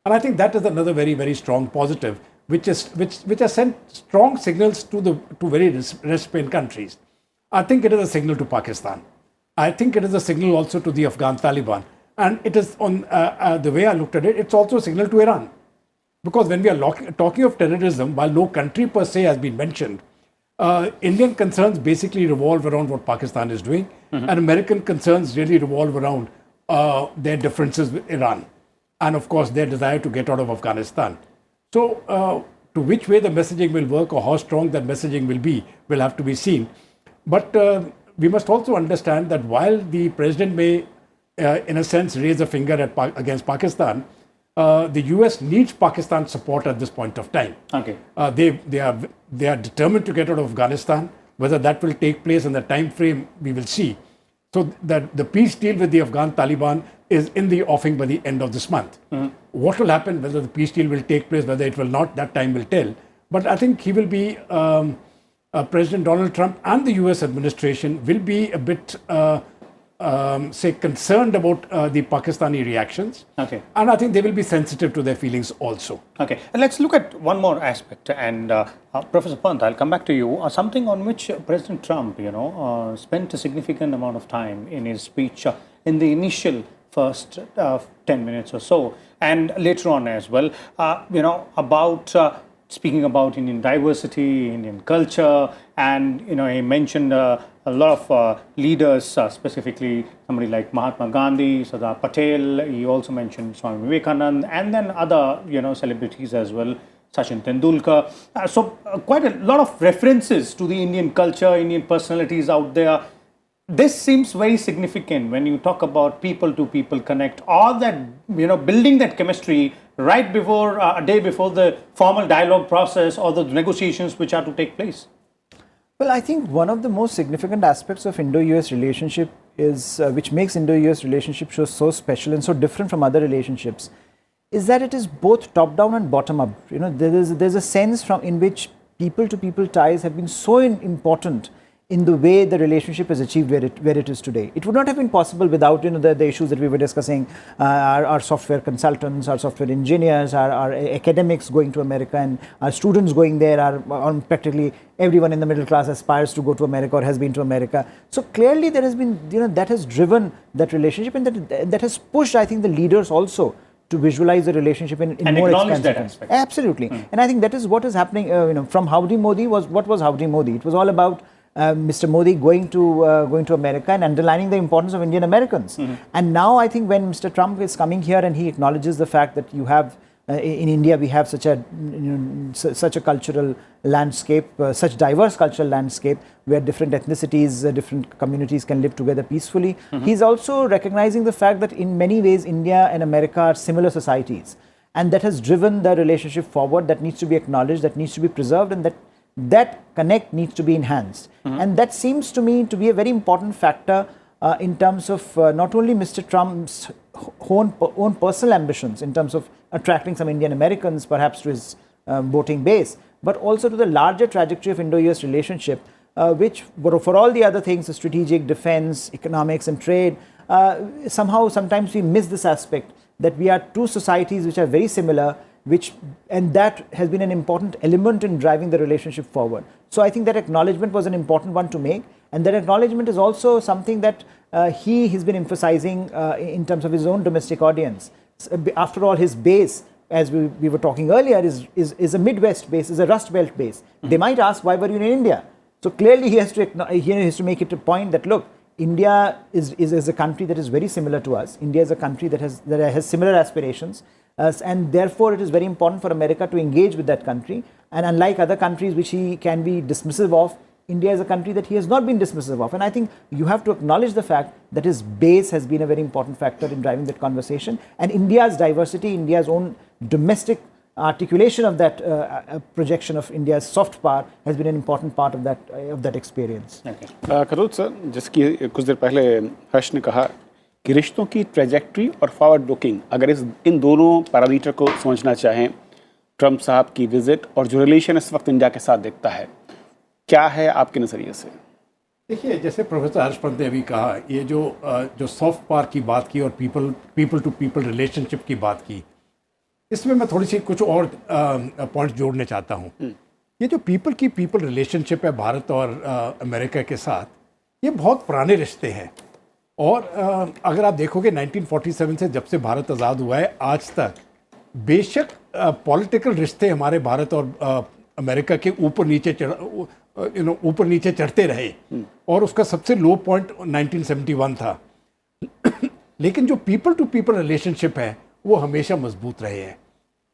And I think that is another very, very strong positive, which has sent strong signals to very recipient countries. I think it is a signal to Pakistan. I think it is a signal also to the Afghan Taliban. And it is, on the way I looked at it, it's also a signal to Iran. Because when we are talking of terrorism, while no country per se has been mentioned, Indian concerns basically revolve around what Pakistan is doing, and American concerns really revolve around their differences with Iran, and of course their desire to get out of Afghanistan. So, to which way the messaging will work or how strong that messaging will be will have to be seen. But we must also understand that while the president may, in a sense, raise a finger against Pakistan, the US needs Pakistan's support at this point of time. Okay. They are determined to get out of Afghanistan. Whether that will take place in the time frame, we will see. So that the peace deal with the Afghan Taliban is in the offing by the end of this month. What will happen, whether the peace deal will take place, whether it will not, that time will tell. But I think he will be, President Donald Trump and the US administration will be a bit, concerned about the Pakistani reactions. Okay. And I think they will be sensitive to their feelings also. Okay. And let's look at one more aspect. And Professor Pant, I'll come back to you. Something on which President Trump, spent a significant amount of time in his speech in the initial first 10 minutes or so, and later on as well, about speaking about Indian diversity, Indian culture, and he mentioned a lot of leaders, specifically somebody like Mahatma Gandhi, Sardar Patel. He also mentioned Swami Vivekananda, and then other celebrities as well, Sachin Tendulkar. So quite a lot of references to the Indian culture, Indian personalities out there. This seems very significant when you talk about people-to-people connect, or that building that chemistry right before a day before the formal dialogue process or the negotiations which are to take place. Well, I think one of the most significant aspects of Indo-US relationship is, which makes Indo-US relationship so special and so different from other relationships, is that it is both top-down and bottom-up. There's a sense in which people-to-people ties have been so important in the way the relationship is achieved where it is today. It would not have been possible without the issues that we were discussing, our software consultants, our software engineers, our academics going to America, and our students going there. Practically everyone in the middle class aspires to go to America or has been to America. So clearly there has been, that has driven that relationship, and that has pushed, I think, the leaders also to visualize the relationship in and more acknowledge expansive that terms. aspect. Absolutely. And I think that is what is happening. From Howdy Modi what was Howdy Modi? It was all about Mr. Modi going to America and underlining the importance of Indian Americans. And now I think when Mr. Trump is coming here and he acknowledges the fact that you have in India we have such a cultural landscape, such diverse cultural landscape where different ethnicities, different communities can live together peacefully. He's also recognizing the fact that in many ways India and America are similar societies, and that has driven the relationship forward. That needs to be acknowledged, that needs to be preserved, and that connect needs to be enhanced. And that seems to me to be a very important factor in terms of not only Mr. Trump's own personal ambitions in terms of attracting some Indian Americans perhaps to his voting base, but also to the larger trajectory of Indo-US relationship, which for all the other things, the strategic, defense, economics and trade, sometimes we miss this aspect that we are two societies which are very similar, and that has been an important element in driving the relationship forward. So I think that acknowledgement was an important one to make, and that acknowledgement is also something that he's been emphasizing in terms of his own domestic audience. After all, his base, as we were talking earlier, is a Midwest base, is a Rust Belt base. They might ask, why were you in India? So clearly he has to make it a point that, look, India is a country that is very similar to us. India is a country that has similar aspirations. And therefore it is very important for America to engage with that country. And unlike other countries which he can be dismissive of, India is a country that he has not been dismissive of. And I think you have to acknowledge the fact that his base has been a very important factor in driving that conversation. And India's diversity, India's own domestic articulation of that projection of India's soft power has been an important part of that experience. Kharoj sir, जिसकी कुछ देर पहले हर्ष ने कहा कि रिश्तों की trajectory और forward looking, अगर इन दोनों पैरामीटर को समझना चाहें, ट्रंप साहब की विजिट और जो रिलेशन इस वक्त इंडिया के साथ दिखता है, क्या है आपके नज़रिए से? देखिए, जैसे प्रोफेसर हर्ष पंत ने अभी कहा, ये जो सॉफ्ट पावर की बात की और पीपल टू पीपल रिलेशनशिप की बात की, इसमें मैं थोड़ी सी कुछ और पॉइंट्स जोड़ने चाहता हूँ। ये जो पीपल की पीपल रिलेशनशिप है भारत और अमेरिका के साथ, ये बहुत पुराने रिश्ते हैं। और अगर आप देखोगे 1947 से जब से भारत आज़ाद हुआ है आज तक, बेशक पॉलिटिकल रिश्ते हमारे भारत और अमेरिका के ऊपर नीचे चढ़ते रहे, और उसका सबसे लो पॉइंट 1971 था। लेकिन जो पीपल टू पीपल रिलेशनशिप है वो हमेशा मजबूत रहे हैं।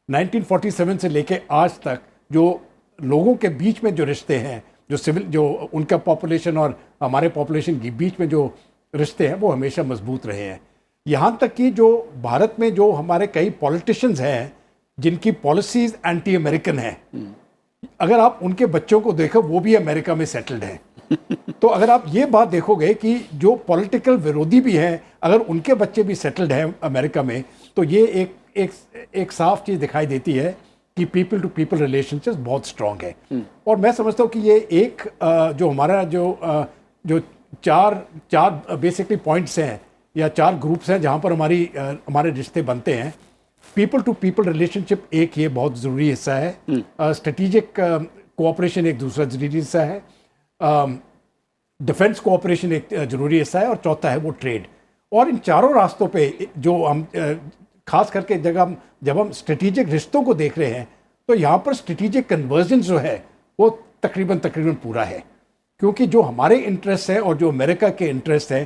1947 से लेके आज तक जो लोगों के बीच में जो रिश्ते हैं, जो उनका पॉपुलेशन और हमारे पॉपुलेशन के बीच में जो रिश्ते हैं, वो हमेशा मजबूत रहे हैं। यहाँ तक कि जो भारत में जो हमारे कई पॉलिटिशियंस हैं जिनकी पॉलिसीज एंटी अमेरिकन हैं, अगर आप उनके बच्चों को देखो वो भी अमेरिका में सेटल्ड हैं। तो अगर आप ये बात देखोगे कि जो पॉलिटिकल विरोधी भी हैं, अगर उनके बच्चे भी सेटल्ड हैं अमेरिका में, तो ये एक साफ चीज़ दिखाई देती है कि पीपल टू पीपल रिलेशनशिप बहुत स्ट्रॉन्ग है। और मैं समझता हूँ कि ये एक जो हमारा जो चार बेसिकली पॉइंट्स हैं या चार ग्रुप्स हैं जहाँ पर हमारे रिश्ते बनते हैं। पीपल टू पीपल रिलेशनशिप एक ये बहुत ज़रूरी हिस्सा है। स्ट्रेटेजिक कोऑपरेशन एक दूसरा ज़रूरी हिस्सा है। डिफेंस कोऑपरेशन एक ज़रूरी हिस्सा है, और चौथा है वो ट्रेड। और इन चारों रास्तों पे जो हम खास करके जब हम स्ट्रेटेजिक रिश्तों को देख रहे हैं, तो यहाँ पर स्ट्रेटेजिक कन्वर्जेंस जो है वो तकरीबन पूरा है। क्योंकि जो हमारे इंटरेस्ट है और जो अमेरिका के इंटरेस्ट है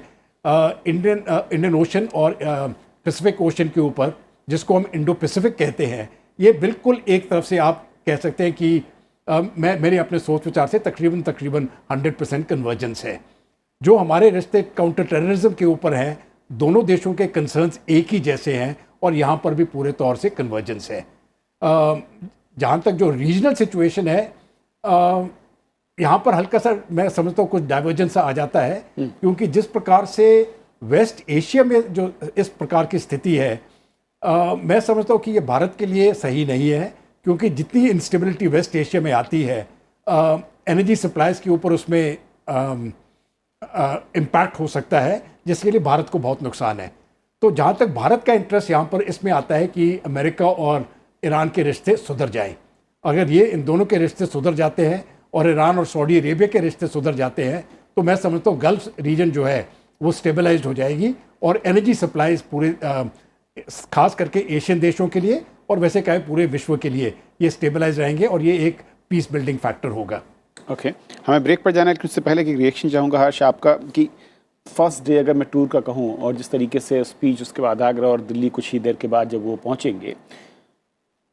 इंडियन ओशन और पैसिफिक ओशन के ऊपर, जिसको हम इंडो पैसिफिक कहते हैं, ये बिल्कुल एक तरफ से आप कह सकते हैं कि मेरे अपने सोच विचार से तकरीबन 100% कन्वर्जेंस है। जो हमारे रिश्ते काउंटर टेररिज्म के ऊपर हैं, दोनों देशों के कंसर्न्स एक ही जैसे हैं और यहाँ पर भी पूरे तौर से कन्वर्जेंस है। जहाँ तक जो रीजनल सिचुएशन है, यहाँ पर हल्का सा मैं समझता हूँ कुछ डाइवर्जेंस आ जाता है, क्योंकि जिस प्रकार से वेस्ट एशिया में जो इस प्रकार की स्थिति है, मैं समझता हूँ कि ये भारत के लिए सही नहीं है, क्योंकि जितनी इंस्टेबिलिटी वेस्ट एशिया में आती है एनर्जी सप्लाईज के ऊपर उसमें इम्पैक्ट हो सकता है, जिसके लिए भारत को बहुत नुकसान है। तो जहाँ तक भारत का इंटरेस्ट यहाँ पर इसमें आता है कि अमेरिका और ईरान के रिश्ते सुधर जाएं। अगर ये इन दोनों के रिश्ते सुधर जाते हैं और ईरान और सऊदी अरेबिया के रिश्ते सुधर जाते हैं, तो मैं समझता हूँ गल्फ रीजन जो है वो स्टेबलाइज्ड हो जाएगी और एनर्जी सप्लाईज पूरे खास करके एशियन देशों के लिए और वैसे कहे पूरे विश्व के लिए ये स्टेबलाइज रहेंगे और ये एक पीस बिल्डिंग फैक्टर होगा। ओके, हमें ब्रेक पर जाना है, उससे पहले कि रिएक्शन चाहूँगा हर्ष आपका कि फर्स्ट डे अगर मैं टूर का कहूँ और जिस तरीके से स्पीच, उसके बाद आगरा और दिल्ली कुछ ही देर के बाद जब वो पहुँचेंगे,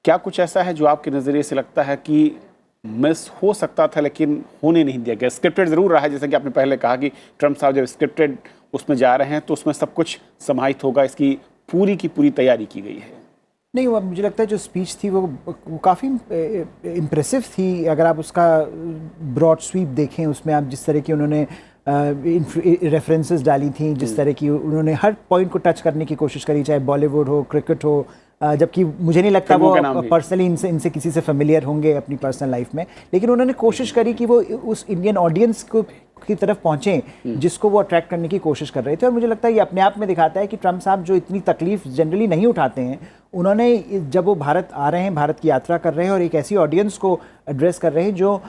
क्या कुछ ऐसा है जो आपके नज़रिए से लगता है कि मिस हो सकता था लेकिन होने नहीं दिया गया? स्क्रिप्टेड ज़रूर रहा है, जैसा कि आपने पहले कहा कि ट्रम्प साहब जब स्क्रिप्टेड उसमें जा रहे हैं तो उसमें सब कुछ समाहित होगा, इसकी पूरी की पूरी तैयारी की गई है। नहीं, वो मुझे लगता है जो स्पीच थी वो काफ़ी इम्प्रेसिव थी। अगर आप उसका ब्रॉड स्वीप देखें, उसमें आप जिस तरह की उन्होंने रेफरेंसेस डाली थी, जिस तरह की उन्होंने हर पॉइंट को टच करने की कोशिश करी, चाहे बॉलीवुड हो, क्रिकेट हो, जबकि मुझे नहीं लगता वो पर्सनली इनसे किसी से फेमिलियर होंगे अपनी पर्सनल लाइफ में, लेकिन उन्होंने कोशिश करी कि वो उस इंडियन ऑडियंस को की तरफ पहुंचें जिसको वो अट्रैक्ट करने की कोशिश कर रहे थे। और मुझे लगता है ये अपने आप में दिखाता है कि ट्रम्प साहब जो इतनी तकलीफ जनरली नहीं उठाते हैं, उन्होंने जब वो भारत आ रहे हैं, भारत की यात्रा कर रहे हैं और एक ऐसी ऑडियंस को एड्रेस कर रहे हैं जो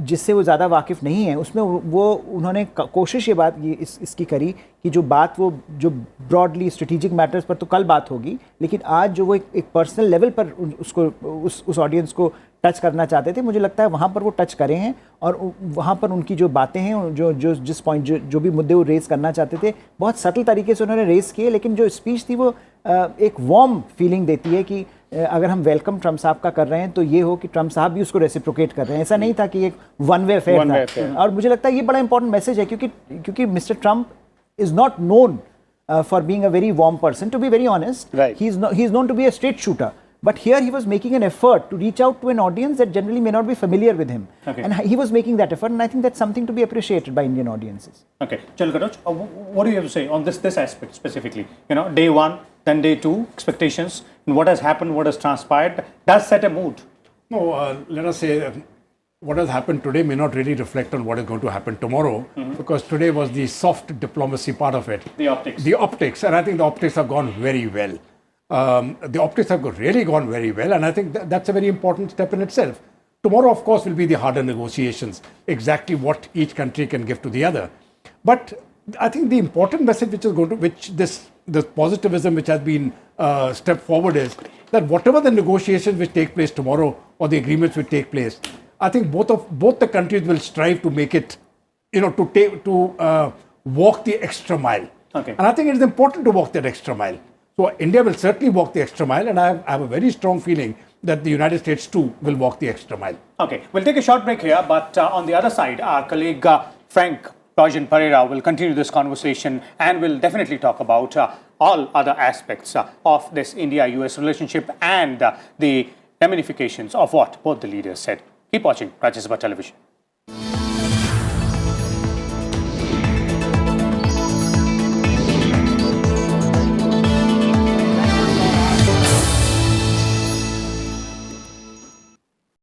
जिससे वो ज़्यादा वाकिफ़ नहीं है, उसमें वो उन्होंने कोशिश इसकी करी कि जो बात वो जो ब्रॉडली स्ट्रेटेजिक मैटर्स पर तो कल बात होगी, लेकिन आज जो वो एक पर्सनल लेवल पर उसको उस ऑडियंस को टच करना चाहते थे, मुझे लगता है वहाँ पर वो टच करे हैं और वहाँ पर उनकी जो बातें हैं, जो जिस पॉइंट जो भी मुद्दे वो रेस करना चाहते थे, बहुत सटल तरीके से उन्होंने रेस किए। लेकिन जो स्पीच थी वो एक वार्म फीलिंग देती है कि अगर हम वेलकम ट्रम्प साहब का कर रहे हैं तो ये हो कि ट्रम्प साहब भी उसको रेसिप्रोकेट कर रहे हैं। ऐसा नहीं था कि एक वन वे अफेयर था। और मुझे लगता है ये बड़ा इंपॉर्टेंट मैसेज है, क्योंकि mister Trump is not known for being a very warm person, to be very honest. Right. He's known to be a straight shooter. But here he was making an effort to reach out to an audience that generally may not be familiar with him. Okay. And he was making that effort, and I think that's something to be appreciated by Indian audiences. Okay, Chalkaraj, what do you have to say on this aspect specifically? You know, day one, then day two, expectations, and what has happened, what has transpired, does set a mood. No, let us say what has happened today may not really reflect on what is going to happen tomorrow, because today was the soft diplomacy part of it. The optics. The optics, and I think the optics have gone very well. The optics have really gone very well, and I think that's a very important step in itself. Tomorrow, of course, will be the harder negotiations, exactly what each country can give to the other. But I think the important message which this positivism which has been stepped forward is that whatever the negotiations which take place tomorrow or the agreements which take place, I think both the countries will strive to make it, to walk the extra mile. Okay. And I think it is important to walk that extra mile. So India will certainly walk the extra mile, and I have a very strong feeling that the United States too will walk the extra mile. Okay, we'll take a short break here, but on the other side, our colleague Frank Pereira will continue this conversation, and we'll definitely talk about all other aspects of this India-US relationship and the ramifications of what both the leaders said. Keep watching Rajya Sabha Television.